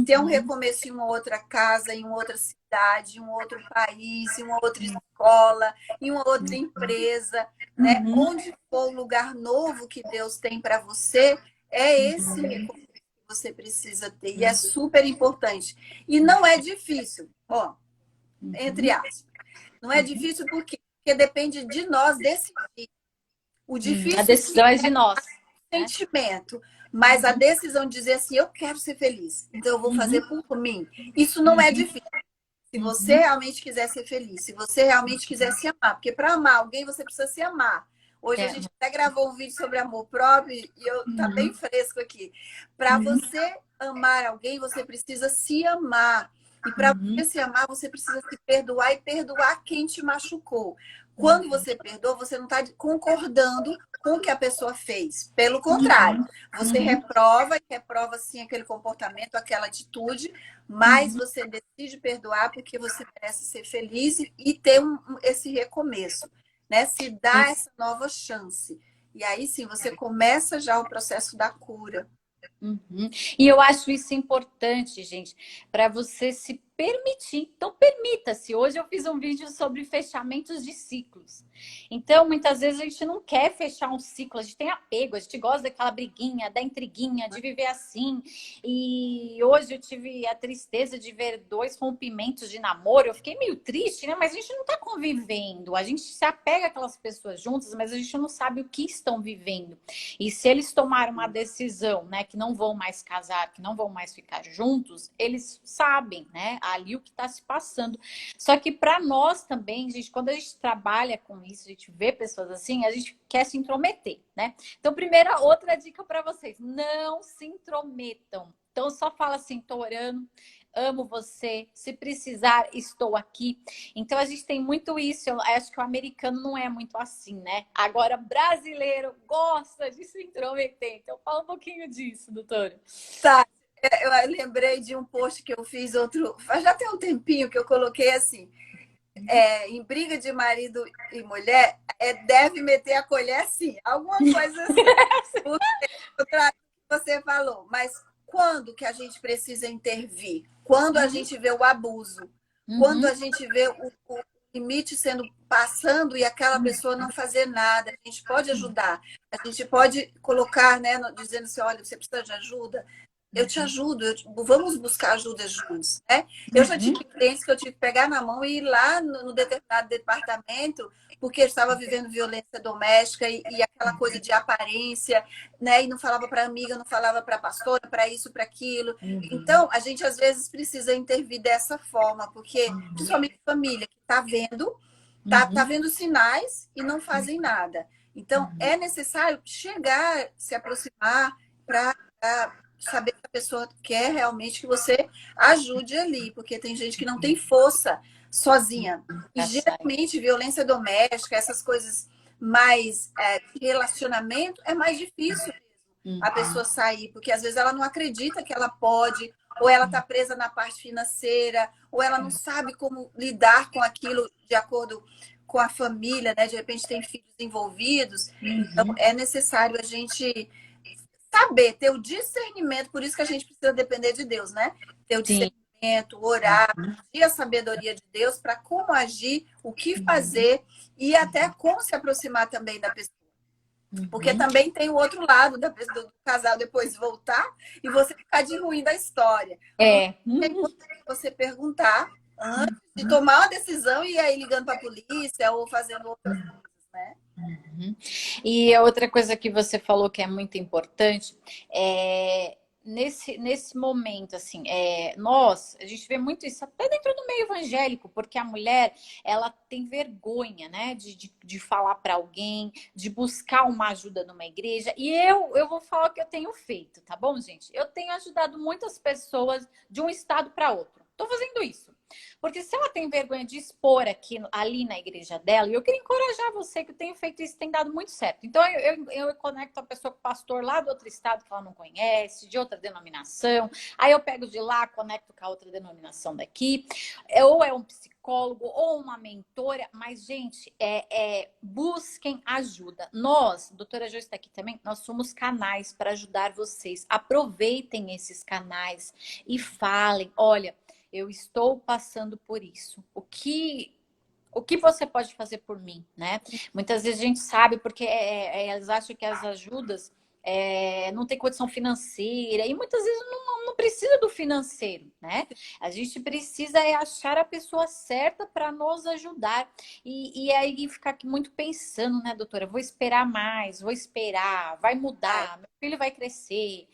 Ter um Uhum. recomeço em uma outra casa, em uma outra cidade, em um outro país, em uma outra escola, em uma outra empresa, né? Uhum. Onde for o lugar novo que Deus tem para você, é esse recomeço que você precisa ter. E é super importante. E não é difícil, ó, entre Uhum. aspas. Não é difícil porque depende de nós decidir. O A difícil sim decisão é de nós, né? sentimento, mas a decisão de dizer assim, eu quero ser feliz, então eu vou fazer Uhum. por mim. Isso não é Uhum. difícil. Se você Uhum. realmente quiser ser feliz, se você realmente quiser se amar, porque para amar alguém você precisa se amar. Hoje a É. gente até gravou um vídeo sobre amor próprio e eu tá bem Uhum. fresco aqui. Para Uhum. você amar alguém, você precisa se amar. E para Uhum. você se amar, você precisa se perdoar e perdoar quem te machucou. Quando Uhum. você perdoa, você não está concordando com o que a pessoa fez. Pelo contrário, Uhum. você Uhum. reprova e reprova sim aquele comportamento, aquela atitude, mas Uhum. você decide perdoar porque você merece ser feliz e ter esse recomeço, né? Se dá Isso. essa nova chance. E aí sim, você começa já o processo da cura. Uhum. E eu acho isso importante, gente, para você se permitir. Então, permita-se. Hoje eu fiz um vídeo sobre fechamentos de ciclos. Então, muitas vezes a gente não quer fechar um ciclo, a gente tem apego, a gente gosta daquela briguinha, da intriguinha, de viver assim. E hoje eu tive a tristeza de ver 2 rompimentos de namoro. Eu fiquei meio triste, né? Mas a gente não tá convivendo. A gente se apega àquelas pessoas juntas, mas a gente não sabe o que estão vivendo. E se eles tomaram uma decisão, né, que não vão mais casar, que não vão mais ficar juntos, eles sabem, né, ali o que está se passando. Só que para nós também, gente, quando a gente trabalha com isso, a gente vê pessoas assim, a gente quer se intrometer, né? Então, primeira, outra dica para vocês: não se intrometam. Então, só fala assim, tô orando, amo você, se precisar, estou aqui. Então a gente tem muito isso. Eu acho que o americano não é muito assim, né? Agora, brasileiro gosta de se intrometer. Então fala um pouquinho disso, doutora. Tá, eu lembrei de um post que eu fiz outro, já tem um tempinho que eu coloquei assim, em briga de marido e mulher, deve meter a colher sim, alguma coisa assim. Porque eu trago o que você falou, mas quando que a gente precisa intervir? Quando a Uhum, gente vê o abuso, quando uhum, a gente vê o limite sendo passando e aquela pessoa não fazer nada, a gente pode ajudar, a gente pode colocar, né, dizendo assim, olha, você precisa de ajuda, eu te ajudo, vamos buscar ajuda juntos, né? Eu já tive clientes que eu tive que pegar na mão e ir lá no determinado departamento, porque eu estava vivendo violência doméstica e aquela coisa de aparência, né? E não falava para amiga, não falava para pastora, para isso, para aquilo. Então, a gente às vezes precisa intervir dessa forma, porque principalmente família que está vendo, tá vendo sinais e não fazem nada. Então, é necessário chegar, se aproximar para saber que a pessoa quer realmente que você ajude ali, porque tem gente que não tem força sozinha. E geralmente violência doméstica, essas coisas mais de relacionamento, é mais difícil a pessoa sair, porque às vezes ela não acredita que ela pode, ou ela está presa na parte financeira, ou ela não sabe como lidar com aquilo de acordo com a família, né? De repente tem filhos envolvidos. Então é necessário a gente saber, ter o discernimento, por isso que a gente precisa depender de Deus, né? Ter o discernimento, orar, pedir a sabedoria de Deus para como agir, o que fazer e até como se aproximar também da pessoa. Porque também tem o outro lado do casal depois voltar e você ficar de ruim da história. É importante você perguntar antes de tomar uma decisão e aí ligando para a polícia ou fazendo outras coisas, né? E a outra coisa que você falou que é muito importante é nesse momento, assim, a gente vê muito isso até dentro do meio evangélico, porque a mulher, ela tem vergonha, né, de falar para alguém, de buscar uma ajuda numa igreja, e eu vou falar o que eu tenho feito, tá bom, gente? Eu tenho ajudado muitas pessoas de um estado para outro. Tô fazendo isso. Porque se ela tem vergonha de expor ali na igreja dela, e eu queria encorajar você que eu tenho feito isso, tem dado muito certo. Então, eu conecto a pessoa com o pastor lá do outro estado que ela não conhece, de outra denominação. Aí eu pego de lá, conecto com a outra denominação daqui. Ou é um psicólogo, ou uma mentora. Mas, gente, busquem ajuda. Nós, doutora Jo está aqui também, nós somos canais para ajudar vocês. Aproveitem esses canais e falem, olha, eu estou passando por isso. O que você pode fazer por mim, né? Muitas vezes a gente sabe porque elas acham que as ajudas não tem condição financeira e muitas vezes não precisa do financeiro, né? A gente precisa achar a pessoa certa para nos ajudar e aí ficar aqui muito pensando, né, doutora? Vou esperar mais, vou esperar, vai mudar, meu filho vai crescer,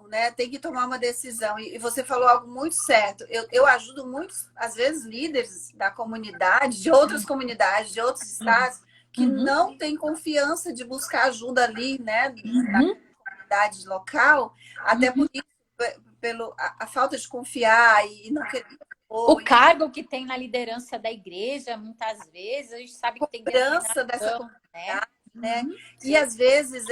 né? Tem que tomar uma decisão. E você falou algo muito certo. Eu ajudo muitos, às vezes, líderes da comunidade, de outras comunidades, de outros estados, que não têm confiança de buscar ajuda ali, né? Na comunidade local, até por isso, a falta de confiar e não querer. O cargo que tem na liderança da igreja, muitas vezes, a gente sabe que tem liderança dessa comunidade, né? E às vezes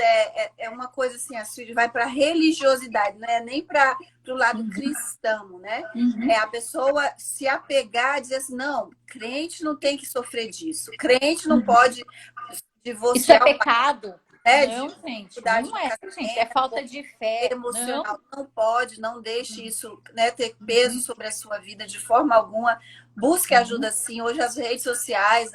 é uma coisa assim, a Suíde vai para religiosidade, não é nem para o lado cristão, né? É a pessoa se apegar e dizer assim, não, crente não tem que sofrer disso, crente não pode divorciar. Isso é pecado. Não, gente, não é, gente, é falta de fé. Emocional, não pode, não deixe isso, né, ter peso sobre a sua vida de forma alguma. Busque ajuda sim. Hoje as redes sociais,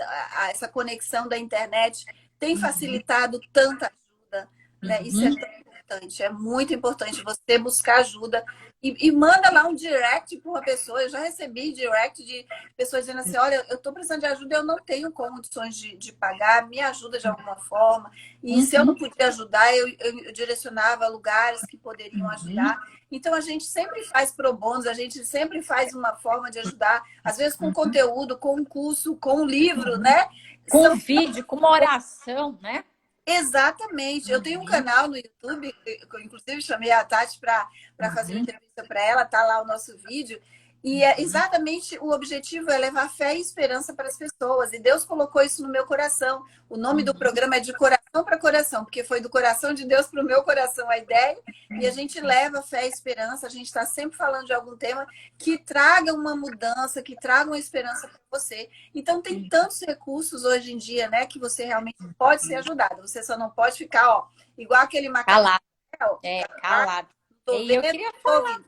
essa conexão da internet tem facilitado tanta ajuda, né? Isso é tão importante, é muito importante você buscar ajuda e manda lá um direct para uma pessoa. Eu já recebi direct de pessoas dizendo assim, olha, eu estou precisando de ajuda, eu não tenho condições de pagar, me ajuda de alguma forma. E se eu não podia ajudar, eu direcionava lugares que poderiam ajudar. Então, a gente sempre faz pro bono, a gente sempre faz uma forma de ajudar, às vezes com conteúdo, com um curso, com um livro, né? Com um vídeo, com uma oração, né? Exatamente. Eu tenho um canal no YouTube, eu inclusive chamei a Tati para fazer uma entrevista para ela, tá lá o nosso vídeo. E exatamente o objetivo é levar fé e esperança para as pessoas. E Deus colocou isso no meu coração. O nome do programa é De Coração para Coração, porque foi do coração de Deus para o meu coração a ideia. E a gente leva fé e esperança. A gente está sempre falando de algum tema que traga uma mudança, que traga uma esperança para você. Então, tem tantos recursos hoje em dia, né, que você realmente pode ser ajudado. Você só não pode ficar, ó, igual aquele macaco. Calado. Calado. E eu queria falar.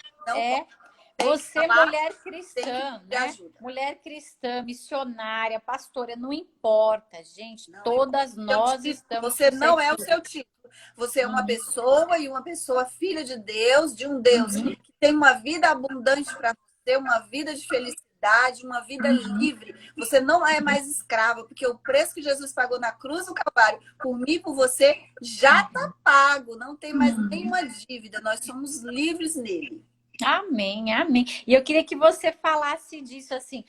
Você, mulher cristã, né? Mulher cristã, missionária, pastora, não importa, gente. Não, todas nós estamos. Você não é o seu título. Você é uma pessoa e uma pessoa filha de Deus, de um Deus que tem uma vida abundante para você, uma vida de felicidade, uma vida livre. Você não é mais escrava, porque o preço que Jesus pagou na cruz do Calvário, por mim e por você, já está pago. Não tem mais nenhuma dívida. Nós somos livres nele. Amém, amém. E eu queria que você falasse disso, assim,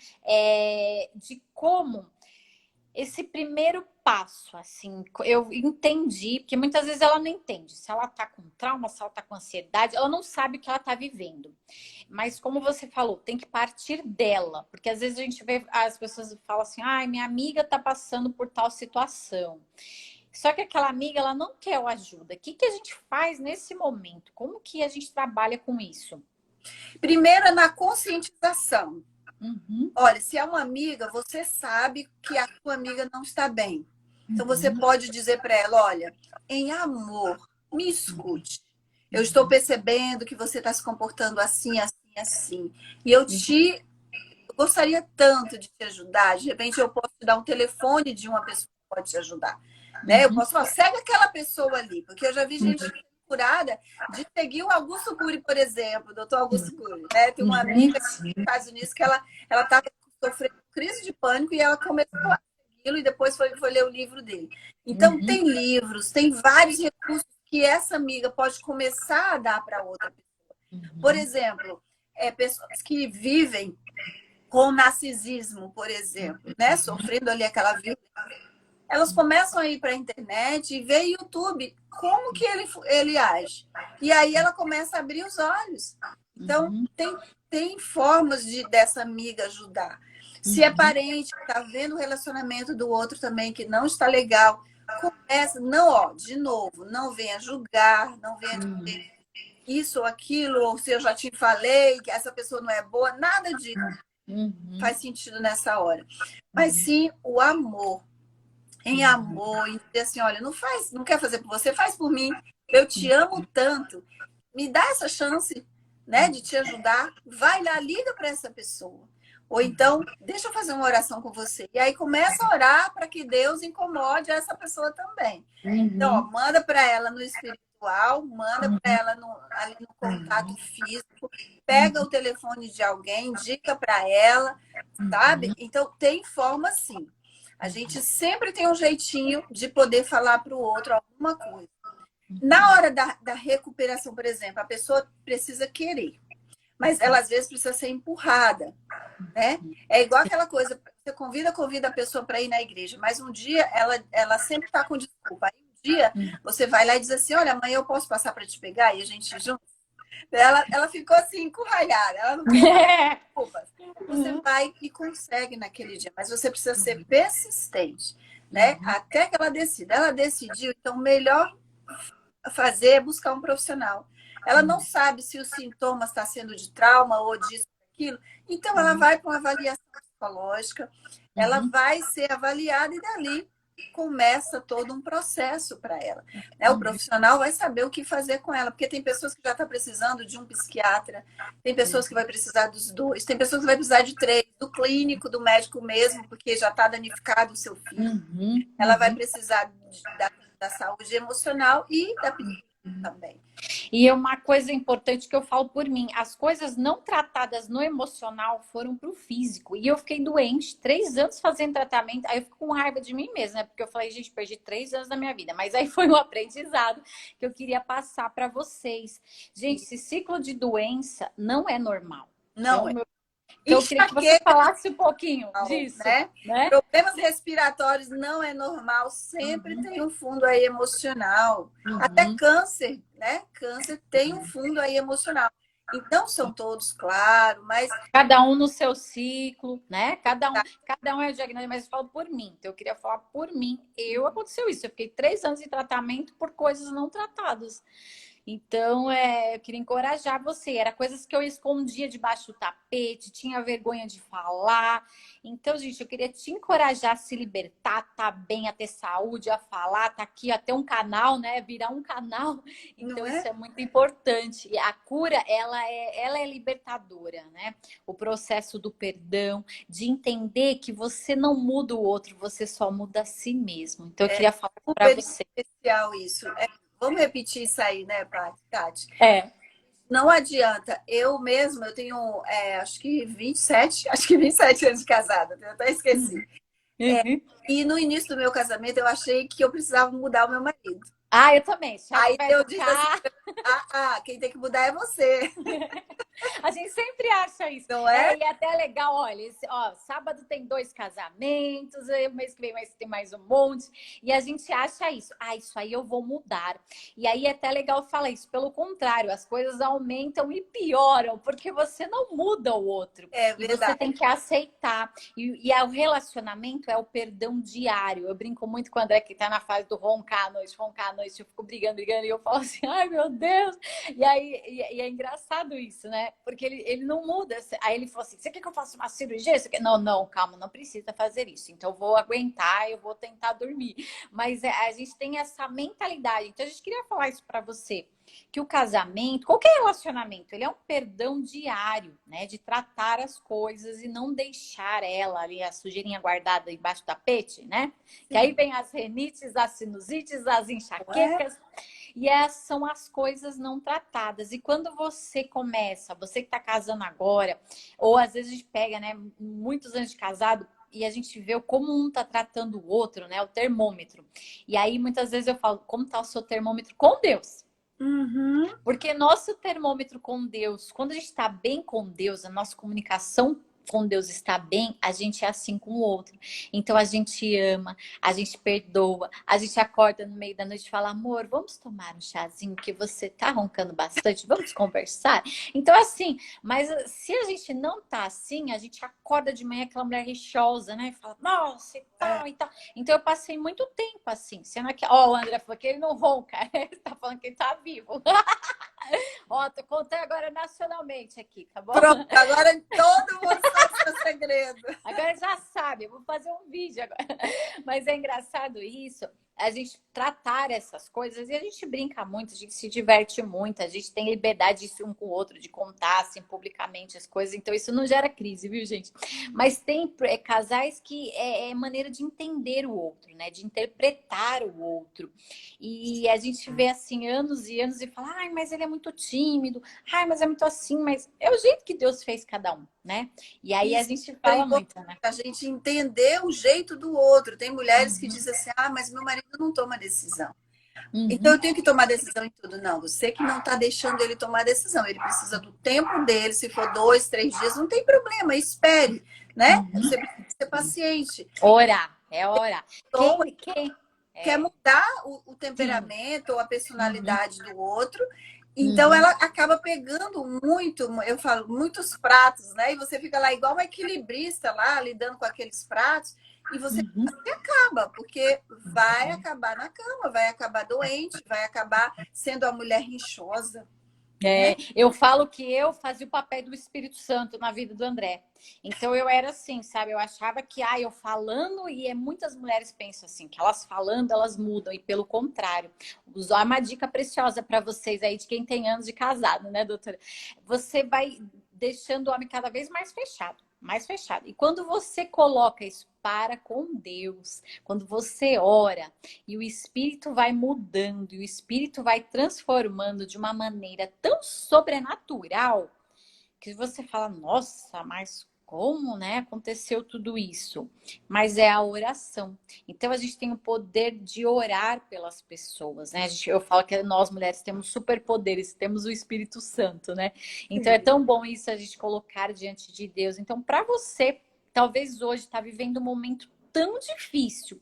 de como esse primeiro passo, assim, eu entendi, porque muitas vezes ela não entende. Se ela tá com trauma, se ela tá com ansiedade, ela não sabe o que ela tá vivendo. Mas como você falou, tem que partir dela, porque às vezes a gente vê as pessoas falam assim: "Ai, minha amiga tá passando por tal situação". Só que aquela amiga, ela não quer a ajuda. O que que a gente faz nesse momento? Como que a gente trabalha com isso? Primeiro é na conscientização. Uhum, Olha, se é uma amiga, você sabe que a sua amiga não está bem. Então você pode dizer para ela, olha, em amor, me escute. Eu estou percebendo que você está se comportando assim, assim, assim. E eu gostaria tanto de te ajudar. De repente eu posso te dar um telefone de uma pessoa que pode te ajudar. Né? Eu posso falar, segue aquela pessoa ali, porque eu já vi gente curada de seguir o Augusto Cury, por exemplo, o doutor Augusto Cury. Né? Tem uma amiga nos Estados Unidos que ela estava sofrendo crise de pânico e ela começou a segui-lo e depois foi ler o livro dele. Então, tem livros, tem vários recursos que essa amiga pode começar a dar para outra pessoa. Por exemplo, pessoas que vivem com narcisismo, por exemplo, né? Sofrendo ali aquela violência, elas começam a ir para a internet e ver YouTube como que ele age. E aí ela começa a abrir os olhos. Então, tem formas dessa amiga ajudar. Se é parente que está vendo o relacionamento do outro também que não está legal, começa, não, ó, de novo, não venha julgar, não venha dizer isso ou aquilo, ou se eu já te falei que essa pessoa não é boa, nada disso faz sentido nessa hora. Mas sim o amor. Em amor, em dizer assim, olha, não quer fazer por você, faz por mim. Eu te amo tanto. Me dá essa chance, né, de te ajudar. Vai lá, liga para essa pessoa. Ou então, deixa eu fazer uma oração com você. E aí começa a orar para que Deus incomode essa pessoa também. Então, ó, manda para ela no espiritual, manda para ela ali no contato físico, pega o telefone de alguém, indica para ela, sabe? Então, tem forma sim. A gente sempre tem um jeitinho de poder falar para o outro alguma coisa. Na hora da recuperação, por exemplo, a pessoa precisa querer, mas ela às vezes precisa ser empurrada, né? É igual aquela coisa, você convida a pessoa para ir na igreja, mas um dia ela sempre está com desculpa. Aí um dia você vai lá e diz assim, olha, amanhã eu posso passar para te pegar e a gente junto. Ela ficou assim, encurralhada, ela não tem desculpas. Você vai e consegue naquele dia, mas você precisa ser persistente, né? Até que ela decida. Ela decidiu, então melhor fazer é buscar um profissional. Ela não sabe se os sintomas estão sendo de trauma ou disso, daquilo, então ela vai para uma avaliação psicológica, ela vai ser avaliada e dali começa todo um processo para ela. Né? O profissional vai saber o que fazer com ela, porque tem pessoas que já estão precisando de um psiquiatra, tem pessoas que vai precisar dos dois, tem pessoas que vai precisar de três, do clínico, do médico mesmo, porque já está danificado o seu filho. Ela vai precisar da saúde emocional e da psicologia também. E uma coisa importante que eu falo por mim, as coisas não tratadas no emocional foram pro físico. E eu fiquei doente, 3 anos fazendo tratamento, aí eu fico com raiva de mim mesma, né? Porque eu falei, gente, perdi 3 anos da minha vida. Mas aí foi um aprendizado que eu queria passar para vocês. Gente, esse ciclo de doença não é normal. Não é. Então, eu queria que você falasse um pouquinho disso. Né? Problemas respiratórios não é normal, sempre tem um fundo aí emocional. Até câncer, né? Câncer tem um fundo aí emocional. Então, são todos, claro, mas... Cada um no seu ciclo, né? Cada um é o diagnóstico, mas eu falo por mim. Então, eu queria falar por mim. Aconteceu isso. Eu fiquei 3 anos em tratamento por coisas não tratadas. Então, eu queria encorajar você. Era coisas que eu escondia debaixo do tapete, tinha vergonha de falar. Então, gente, eu queria te encorajar a se libertar, tá bem, a ter saúde, a falar, tá aqui, a ter um canal, né? Virar um canal. Então, isso é muito importante. E a cura, ela é libertadora, né? O processo do perdão, de entender que você não muda o outro, você só muda a si mesmo. Então, eu queria falar para você. É especial isso. vamos repetir isso aí, né, Tati? É. Não adianta. Eu mesma, eu tenho, acho que 27, acho que 27 anos de casada, eu até esqueci. Uhum. E no início do meu casamento, eu achei que eu precisava mudar o meu marido. Ah, eu também. Se já Aí vai eu disse assim, educar. quem tem que mudar é você, A gente sempre acha isso. não é? E é até legal, olha, sábado tem 2 casamentos, aí o mês que vem tem mais um monte. E a gente acha isso. Isso aí eu vou mudar. E aí é até legal falar isso. Pelo contrário, as coisas aumentam e pioram, porque você não muda o outro. É E você verdade. tem que aceitar. E o relacionamento é o perdão diário. Eu brinco muito com o André, que tá na fase do roncar à noite, eu fico brigando, e eu falo assim, ai meu Deus. E aí é engraçado isso, né? Porque ele não muda. Aí ele falou assim: você quer que eu faça uma cirurgia? Não, calma, não precisa fazer isso. Então eu vou aguentar, eu vou tentar dormir. Mas a gente tem essa mentalidade. Então a gente queria falar isso para você. Que o casamento, qualquer relacionamento, ele é um perdão diário, né? De tratar as coisas e não deixar ela ali, a sujeirinha guardada embaixo do tapete, né? Que aí vem as renites, as sinusites, as Não é? enxaquecas. E essas são as coisas não tratadas. E quando você começa, você que está casando agora, ou às vezes a gente pega, né, muitos anos de casado, e a gente vê como um tá tratando o outro, né, o termômetro. E aí muitas vezes eu falo, como tá o seu termômetro com Deus? Uhum. Porque nosso termômetro com Deus, quando a gente está bem com Deus, a nossa comunicação com Deus está bem, a gente é assim com o outro. Então a gente ama, a gente perdoa, a gente acorda no meio da noite e fala: amor, vamos tomar um chazinho que você tá roncando bastante, vamos conversar? Então, assim, mas se a gente não tá assim, a gente acorda de manhã aquela mulher rixosa, né? E fala, nossa, e tal, e tal. Então eu passei muito tempo assim, sendo que, o André falou que ele não ronca, ele tá falando que ele tá vivo. Tô contando agora nacionalmente aqui, tá bom? Pronto, agora todo mundo sabe o seu segredo. Agora já sabe, eu vou fazer um vídeo agora. Mas é engraçado isso, a gente tratar essas coisas e a gente brinca muito, a gente se diverte muito, a gente tem liberdade de um com o outro, de contar assim publicamente as coisas, então isso não gera crise, viu, gente? Mas tem casais que é maneira de entender o outro, né? De interpretar o outro. E a gente vê assim anos e anos e fala, ai, mas ele é muito tímido, ai, mas é muito assim, mas é o jeito que Deus fez cada um, né? E aí a Isso gente é fala importante, muito, né? a gente entender o jeito do outro. Tem mulheres que dizem assim, mas meu marido não toma decisão. Então Uhum. eu tenho que tomar decisão em tudo. Não, você que não está deixando ele tomar decisão. Ele precisa do tempo dele. Se for 2, 3 dias, não tem problema. Espere, né? Uhum. Você precisa ser paciente. Orar, é orar. Então, Quem? quer É, mudar o sim. temperamento ou a Uhum. personalidade do outro. Então Uhum. ela acaba pegando muito, eu falo, muitos pratos, né? E você fica lá igual uma equilibrista lá, lidando com aqueles pratos, e você Uhum. acaba, porque vai acabar na cama, vai acabar doente, vai acabar sendo a mulher rinchosa, né? Eu falo que eu fazia o papel do Espírito Santo na vida do André. Então eu era assim, sabe? Eu achava que eu falando, e muitas mulheres pensam assim, que elas falando, elas mudam, e pelo contrário. Usar uma dica preciosa para vocês aí, de quem tem anos de casado, né, doutora? Você vai deixando o homem cada vez mais fechado. Mais fechado. E quando você coloca isso para com Deus, quando você ora, e o espírito vai mudando, e o espírito vai transformando de uma maneira tão sobrenatural que você fala, nossa, mas como, né, aconteceu tudo isso? Mas é a oração. Então a gente tem o poder de orar pelas pessoas, né? Eu falo que nós mulheres temos superpoderes, temos o Espírito Santo, né? Então é tão bom isso a gente colocar diante de Deus. Então, para você, talvez hoje está vivendo um momento tão difícil,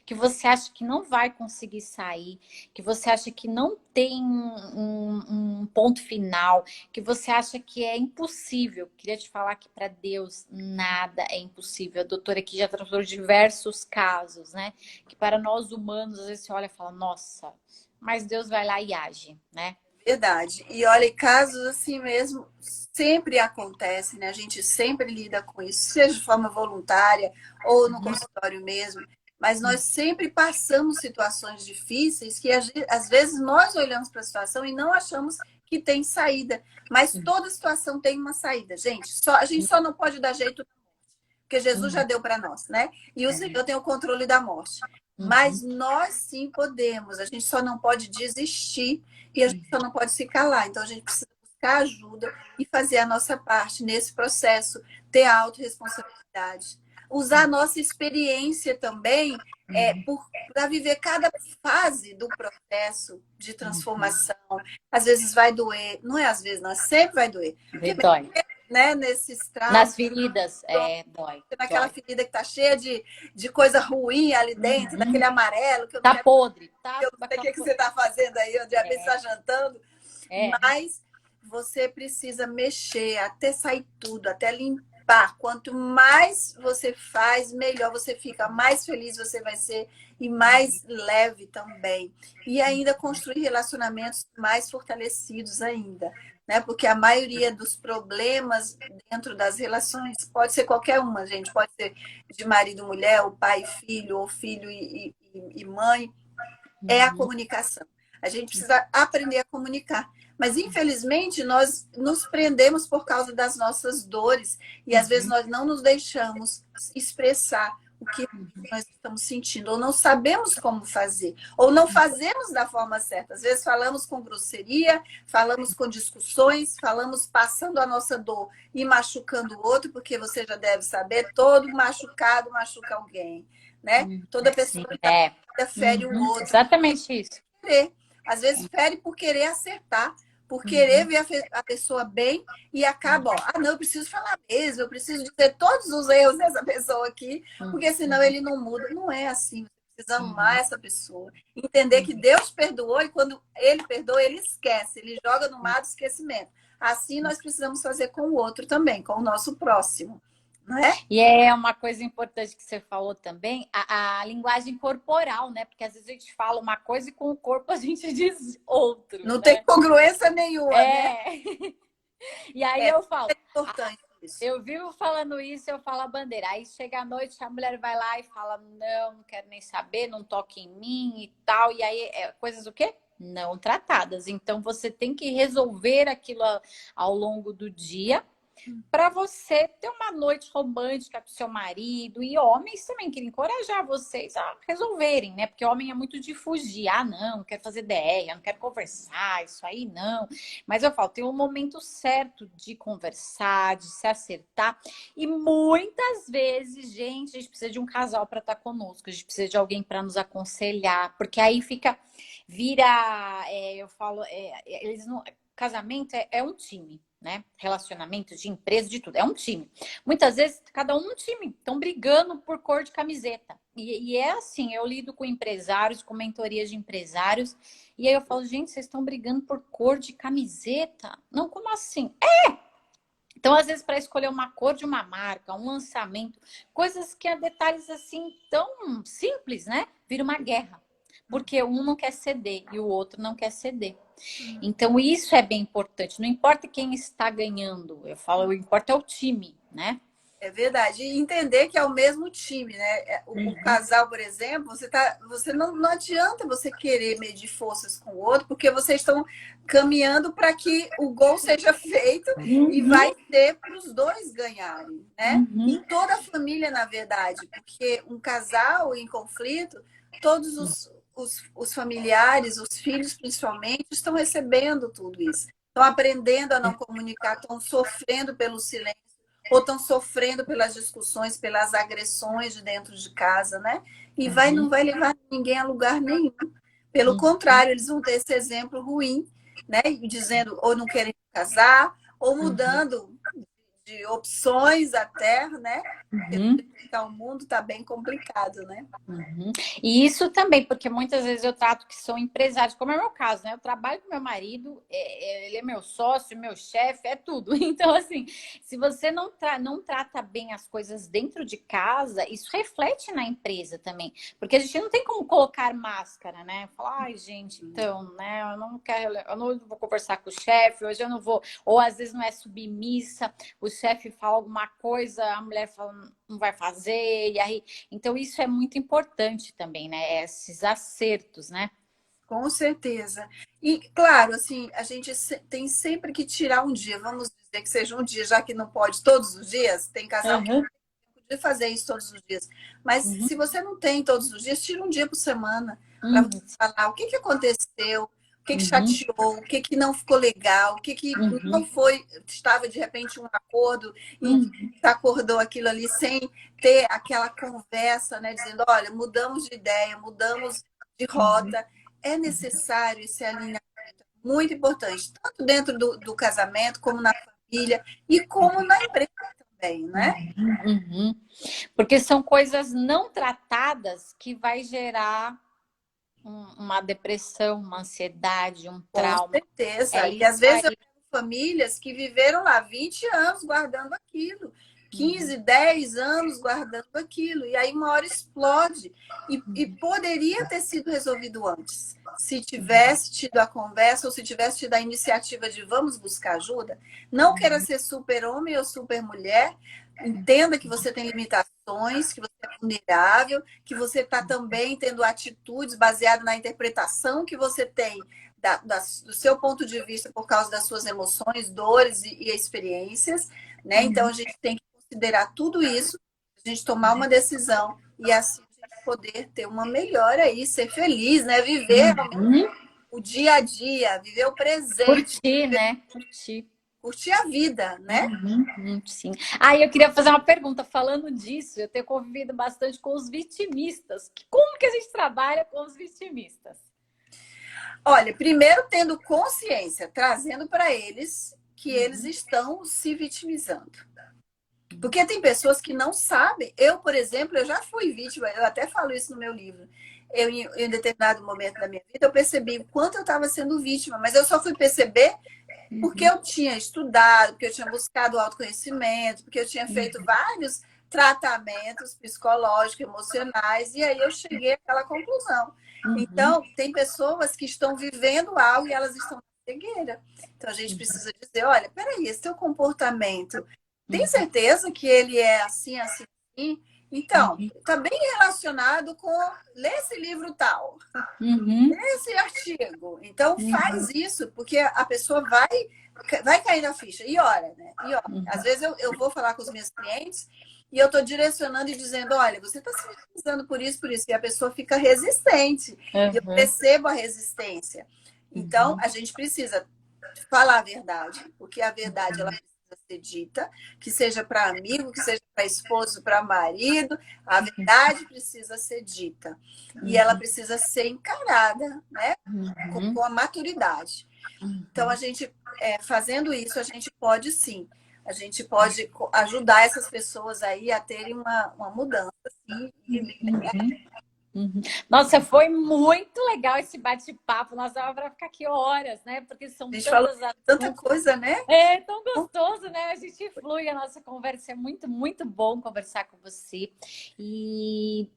que você acha que não vai conseguir sair, que você acha que não tem um ponto final, que você acha que é impossível. Queria te falar que para Deus nada é impossível. A doutora aqui já tratou diversos casos, né? Que para nós humanos, às vezes você olha e fala, nossa, mas Deus vai lá e age, né? Verdade. E olha, casos assim mesmo sempre acontecem, né? A gente sempre lida com isso, seja de forma voluntária ou no consultório mesmo. Mas nós sempre passamos situações difíceis que às vezes nós olhamos para a situação e não achamos que tem saída. Mas toda situação tem uma saída, gente. A gente só não pode dar jeito, porque Jesus já deu para nós, né? E o Senhor tem o controle da morte. Mas nós sim podemos, a gente só não pode desistir e a gente só não pode se calar. Então a gente precisa buscar ajuda e fazer a nossa parte nesse processo, ter a autorresponsabilidade. Usar a nossa experiência também para viver cada fase do processo de transformação. Às vezes vai doer, não é às vezes, não, sempre vai doer. Porque, Dói. né, nesses traumas, Nas feridas, dói. naquela Dói. ferida que tá cheia de coisa ruim ali dentro, daquele amarelo, que eu não Tá quero, podre. Tá, eu não sei o que você está fazendo aí, onde a vez está jantando, É. mas você precisa mexer até sair tudo, até limpar. Quanto mais você faz, melhor você fica, mais feliz você vai ser e mais leve também. E ainda construir relacionamentos mais fortalecidos ainda, né? Porque a maioria dos problemas dentro das relações pode ser qualquer uma, gente. Pode ser de marido e mulher, ou pai e filho, ou filho e mãe. É a comunicação. A gente precisa aprender a comunicar. Mas, infelizmente, nós nos prendemos por causa das nossas dores e, às vezes, nós não nos deixamos expressar o que nós estamos sentindo, ou não sabemos como fazer, ou não fazemos da forma certa. Às vezes, falamos com grosseria, falamos com discussões, falamos passando a nossa dor e machucando o outro, porque você já deve saber, todo machucado machuca alguém, né? Toda pessoa que está fere o outro. Exatamente isso. Às vezes fere por querer acertar, por querer ver a pessoa bem e acaba, não, eu preciso falar mesmo, eu preciso dizer todos os erros dessa pessoa aqui, porque senão ele não muda. Não é assim. Você precisa amar essa pessoa, entender que Deus perdoou e quando ele perdoa, ele esquece, ele joga no mar do esquecimento. Assim nós precisamos fazer com o outro também, com o nosso próximo. É? E é uma coisa importante que você falou também, a linguagem corporal, né? Porque às vezes a gente fala uma coisa e com o corpo a gente diz outro. Não né? tem congruência nenhuma, né? E aí eu falo. É importante isso. Eu vivo falando isso, eu falo a bandeira. Aí chega a noite, a mulher vai lá e fala: não quero nem saber, não toque em mim e tal. E aí, coisas o quê? Não tratadas. Então você tem que resolver aquilo ao longo do dia para você ter uma noite romântica com seu marido. E homens também querem encorajar vocês a resolverem, né? Porque homem é muito de fugir. Não quero fazer ideia, não quero conversar, isso aí não. Mas eu falo, tem um momento certo de conversar, de se acertar. E muitas vezes, gente, a gente precisa de um casal para estar conosco, a gente precisa de alguém para nos aconselhar, porque aí eu falo, eles não. Casamento é um time, né? Relacionamento de empresa, de tudo. É um time. Muitas vezes, cada um time. Estão brigando por cor de camiseta. E é assim, eu lido com empresários, com mentorias de empresários. E aí eu falo, gente, vocês estão brigando por cor de camiseta? Não, como assim? Então, às vezes, para escolher uma cor de uma marca, um lançamento, coisas que há detalhes assim tão simples, né? Vira uma guerra. Porque um não quer ceder e o outro não quer ceder. Então, isso é bem importante. Não importa quem está ganhando. Eu falo, o importa é o time, né? É verdade. E entender que é o mesmo time, né? O casal, por exemplo, você não adianta você querer medir forças com o outro, porque vocês estão caminhando para que o gol seja feito e vai ser para os dois ganharem, né? E toda a família, na verdade, porque um casal em conflito, todos os familiares, os filhos principalmente, estão recebendo tudo isso. Estão aprendendo a não comunicar, estão sofrendo pelo silêncio, ou estão sofrendo pelas discussões, pelas agressões de dentro de casa, né? E não vai levar ninguém a lugar nenhum. Pelo contrário, eles vão ter esse exemplo ruim, né? Dizendo ou não querem casar, ou mudando de opções até, né? O mundo está bem complicado, né? E isso também, porque muitas vezes eu trato que são empresários, como é o meu caso, né? Eu trabalho com meu marido, ele é meu sócio, meu chefe, é tudo. Então, assim, se você não trata bem as coisas dentro de casa, isso reflete na empresa também. Porque a gente não tem como colocar máscara, né? Falar, ai, gente, então, né? Eu não vou conversar com o chefe, hoje eu não vou. Ou às vezes não é submissa, o chefe fala alguma coisa, a mulher fala, não vai fazer, e aí. Então, isso é muito importante também, né? Esses acertos, né? Com certeza. E, claro, assim, a gente tem sempre que tirar um dia, vamos dizer que seja um dia, já que não pode todos os dias, tem casal que não tem tempo precisa fazer isso todos os dias. Mas se você não tem todos os dias, tira um dia por semana para Uhum. você falar o que aconteceu, o que Uhum. chateou, o que não ficou legal, o que não foi, estava de repente um acordo e Uhum. você acordou aquilo ali sem ter aquela conversa, né? Dizendo, olha, mudamos de ideia, mudamos de rota. É necessário esse alinhamento, muito importante, tanto dentro do casamento, como na família e como na empresa também, né? Uhum. Porque são coisas não tratadas que vai gerar uma depressão, uma ansiedade, um Com trauma. certeza. É E isso às vezes eu aí. tenho famílias que viveram lá 20 anos guardando aquilo, 15, 10 anos guardando aquilo, e aí uma hora explode. E poderia ter sido resolvido antes. Se tivesse tido a conversa ou se tivesse tido a iniciativa de vamos buscar ajuda, não queira ser super-homem ou super-mulher, entenda que você tem limitações, que você é vulnerável, que você está também tendo atitudes baseadas na interpretação que você tem do seu ponto de vista por causa das suas emoções, dores e experiências, né? Então a gente tem que considerar tudo isso, a gente tomar uma decisão e assim a gente poder ter uma melhora aí, ser feliz, né? Viver o dia a dia, viver o presente, Curtir, né? Curtir. curtir a vida, né? Sim. Eu queria fazer uma pergunta. Falando disso, eu tenho convivido bastante com os vitimistas. Como que a gente trabalha com os vitimistas? Olha, primeiro tendo consciência, trazendo para eles que eles estão se vitimizando. Porque tem pessoas que não sabem. Eu, por exemplo, eu já fui vítima, eu até falo isso no meu livro. Eu, em determinado momento da minha vida, eu percebi o quanto eu estava sendo vítima, mas eu só fui perceber porque eu tinha estudado, porque eu tinha buscado autoconhecimento, porque eu tinha feito vários tratamentos psicológicos, emocionais, e aí eu cheguei àquela conclusão. Então, tem pessoas que estão vivendo algo e elas estão na cegueira. Então, a gente precisa dizer, olha, peraí, esse teu comportamento, tem certeza que ele é assim, assim, assim? Então, está bem relacionado com ler esse livro tal, esse artigo. Então, faz isso, porque a pessoa vai cair na ficha. E olha, né? E olha, às vezes eu vou falar com os meus clientes e eu estou direcionando e dizendo, olha, você está se utilizando por isso, por isso. E a pessoa fica resistente. E eu percebo a resistência. Então, a gente precisa falar a verdade, porque a verdade ela precisa ser dita, que seja para amigo, que seja para esposo, para marido, a verdade precisa ser dita. E ela precisa ser encarada, né? Com a maturidade. Então, a gente, fazendo isso, a gente pode sim. A gente pode ajudar essas pessoas aí a terem uma mudança. Assim, Nossa, foi muito legal esse bate-papo. Nós dava para ficar aqui horas, né? Porque são a gente falou tantas tanta coisa, né? É tão gostoso, né? A gente flui a nossa conversa. É muito, muito bom conversar com você. E,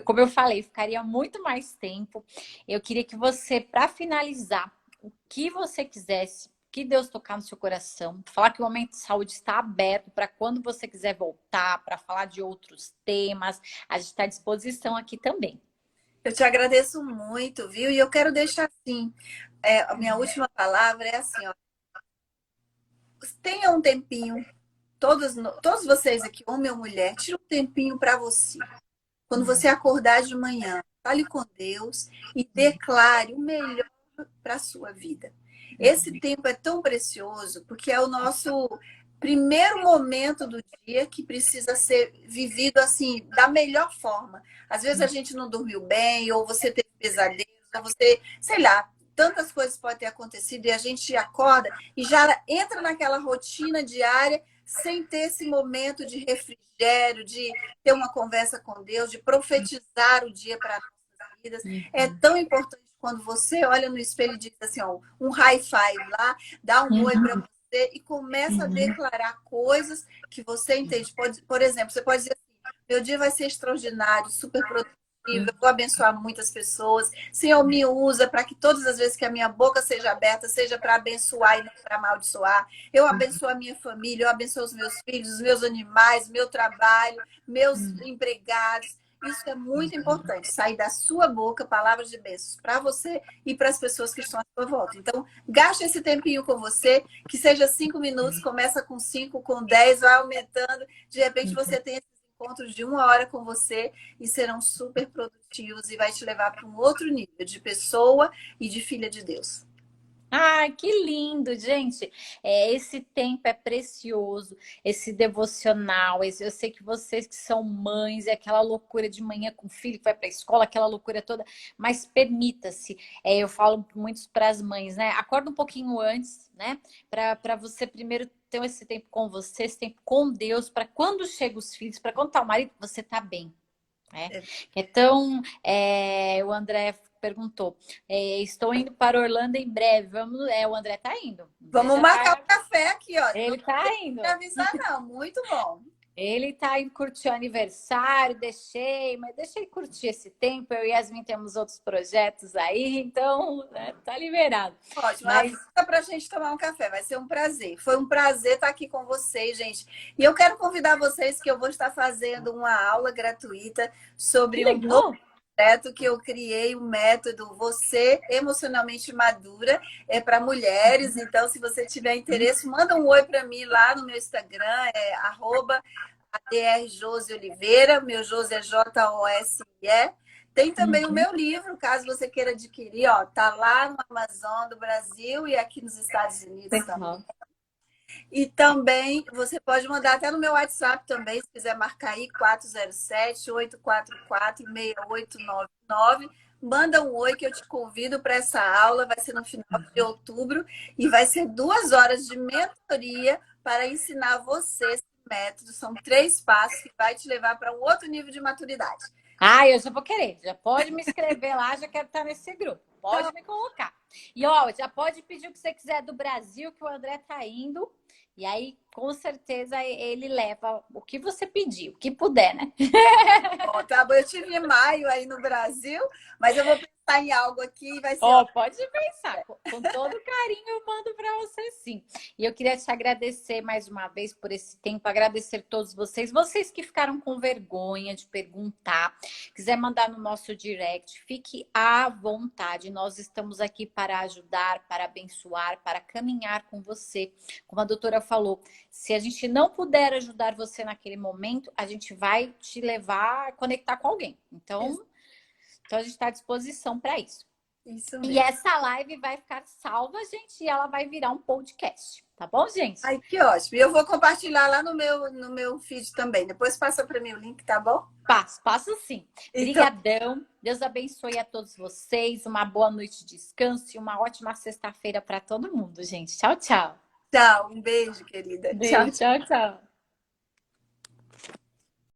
como eu falei, ficaria muito mais tempo. Eu queria que você, para finalizar, o que você quisesse, que Deus tocar no seu coração, falar que o Momento de Saúde está aberto para quando você quiser voltar, para falar de outros temas. A gente está à disposição aqui também. Eu te agradeço muito, viu? E eu quero deixar assim, a minha última palavra é assim, ó, tenha um tempinho, todos vocês aqui, homem ou mulher, tira um tempinho para você. Quando você acordar de manhã, fale com Deus e declare o melhor para a sua vida. Esse tempo é tão precioso porque é o nosso primeiro momento do dia que precisa ser vivido assim, da melhor forma. Às vezes a gente não dormiu bem, ou você teve pesadelos, ou você, sei lá, tantas coisas podem ter acontecido e a gente acorda e já entra naquela rotina diária sem ter esse momento de refrigério, de ter uma conversa com Deus, de profetizar o dia para nossas vidas. É tão importante quando você olha no espelho e diz assim, ó, um high five lá, dá um oi para você e começa a declarar coisas que você entende. Por exemplo, você pode dizer assim, meu dia vai ser extraordinário, super produtivo, eu vou abençoar muitas pessoas. Senhor, me usa para que todas as vezes que a minha boca seja aberta, seja para abençoar e não para amaldiçoar. Eu abençoo a minha família, eu abençoo os meus filhos, os meus animais, meu trabalho, meus empregados. Isso é muito importante, sair da sua boca palavras de bênçãos para você e para as pessoas que estão à sua volta. Então, gaste esse tempinho com você, que seja 5 minutos, começa com 5, com 10, vai aumentando. De repente, você tem encontros de 1 hora com você e serão super produtivos e vai te levar para um outro nível de pessoa e de filha de Deus. Ai, que lindo, gente. Esse tempo é precioso, esse devocional. Eu sei que vocês que são mães, é aquela loucura de manhã com o filho que vai para a escola, aquela loucura toda, mas permita-se. Eu falo muito para as mães, né? Acorda um pouquinho antes, né? Para você primeiro ter esse tempo com você, esse tempo com Deus, para quando chegam os filhos, para quando tá o marido, você tá bem. Né? Então, o André perguntou: estou indo para Orlando em breve. Vamos, o André tá indo. Vamos marcar o café aqui, ó. Ele Não tá tem indo. que avisar, não. Muito bom. Ele tá indo curtir o aniversário, mas deixei curtir esse tempo. Eu e Yasmin temos outros projetos aí, então tá liberado. Ótimo, avisa pra gente tomar um café, vai ser um prazer. Foi um prazer estar aqui com vocês, gente. E eu quero convidar vocês que eu vou estar fazendo uma aula gratuita sobre um novo projeto que eu criei, o método Você Emocionalmente Madura, é para mulheres. Então, se você tiver interesse, manda um oi para mim lá no meu Instagram, @ADRJoseOliveira, meu José é Jose. Tem também o meu livro, caso você queira adquirir, ó, tá lá no Amazon do Brasil e aqui nos Estados Unidos também. E também você pode mandar até no meu WhatsApp também, se quiser marcar aí, 407-844-6899. Manda um oi que eu te convido para essa aula, vai ser no final de outubro e vai ser 2 horas de mentoria para ensinar você esse método. São 3 passos que vai te levar para um outro nível de maturidade. Eu já vou querer. Já pode me inscrever lá, já quero estar nesse grupo. Pode me colocar. E, ó, já pode pedir o que você quiser do Brasil, que o André tá indo. E aí, com certeza, ele leva o que você pedir, o que puder, né? Bom, tá bom. Eu tive em maio aí no Brasil, mas eu vou pensar em algo aqui e vai ser... Pode pensar. Com todo carinho eu mando para você, sim. E eu queria te agradecer mais uma vez por esse tempo, agradecer a todos vocês que ficaram com vergonha de perguntar. Quiser mandar no nosso direct, fique à vontade. Nós estamos aqui para ajudar, para abençoar, para caminhar com você. Como a doutora falou, se a gente não puder ajudar você naquele momento, a gente vai te levar a conectar com alguém. Então a gente está à disposição para isso. Isso mesmo. E essa live vai ficar salva, gente, e ela vai virar um podcast. Tá bom, gente? Ai, que ótimo. E eu vou compartilhar lá no meu feed também. Depois passa para mim o link, tá bom? Passo sim. Obrigadão. Deus abençoe a todos vocês. Uma boa noite de descanso e uma ótima sexta-feira para todo mundo, gente. Tchau, tchau. Tchau. Um beijo, querida. Beijo, tchau, tchau.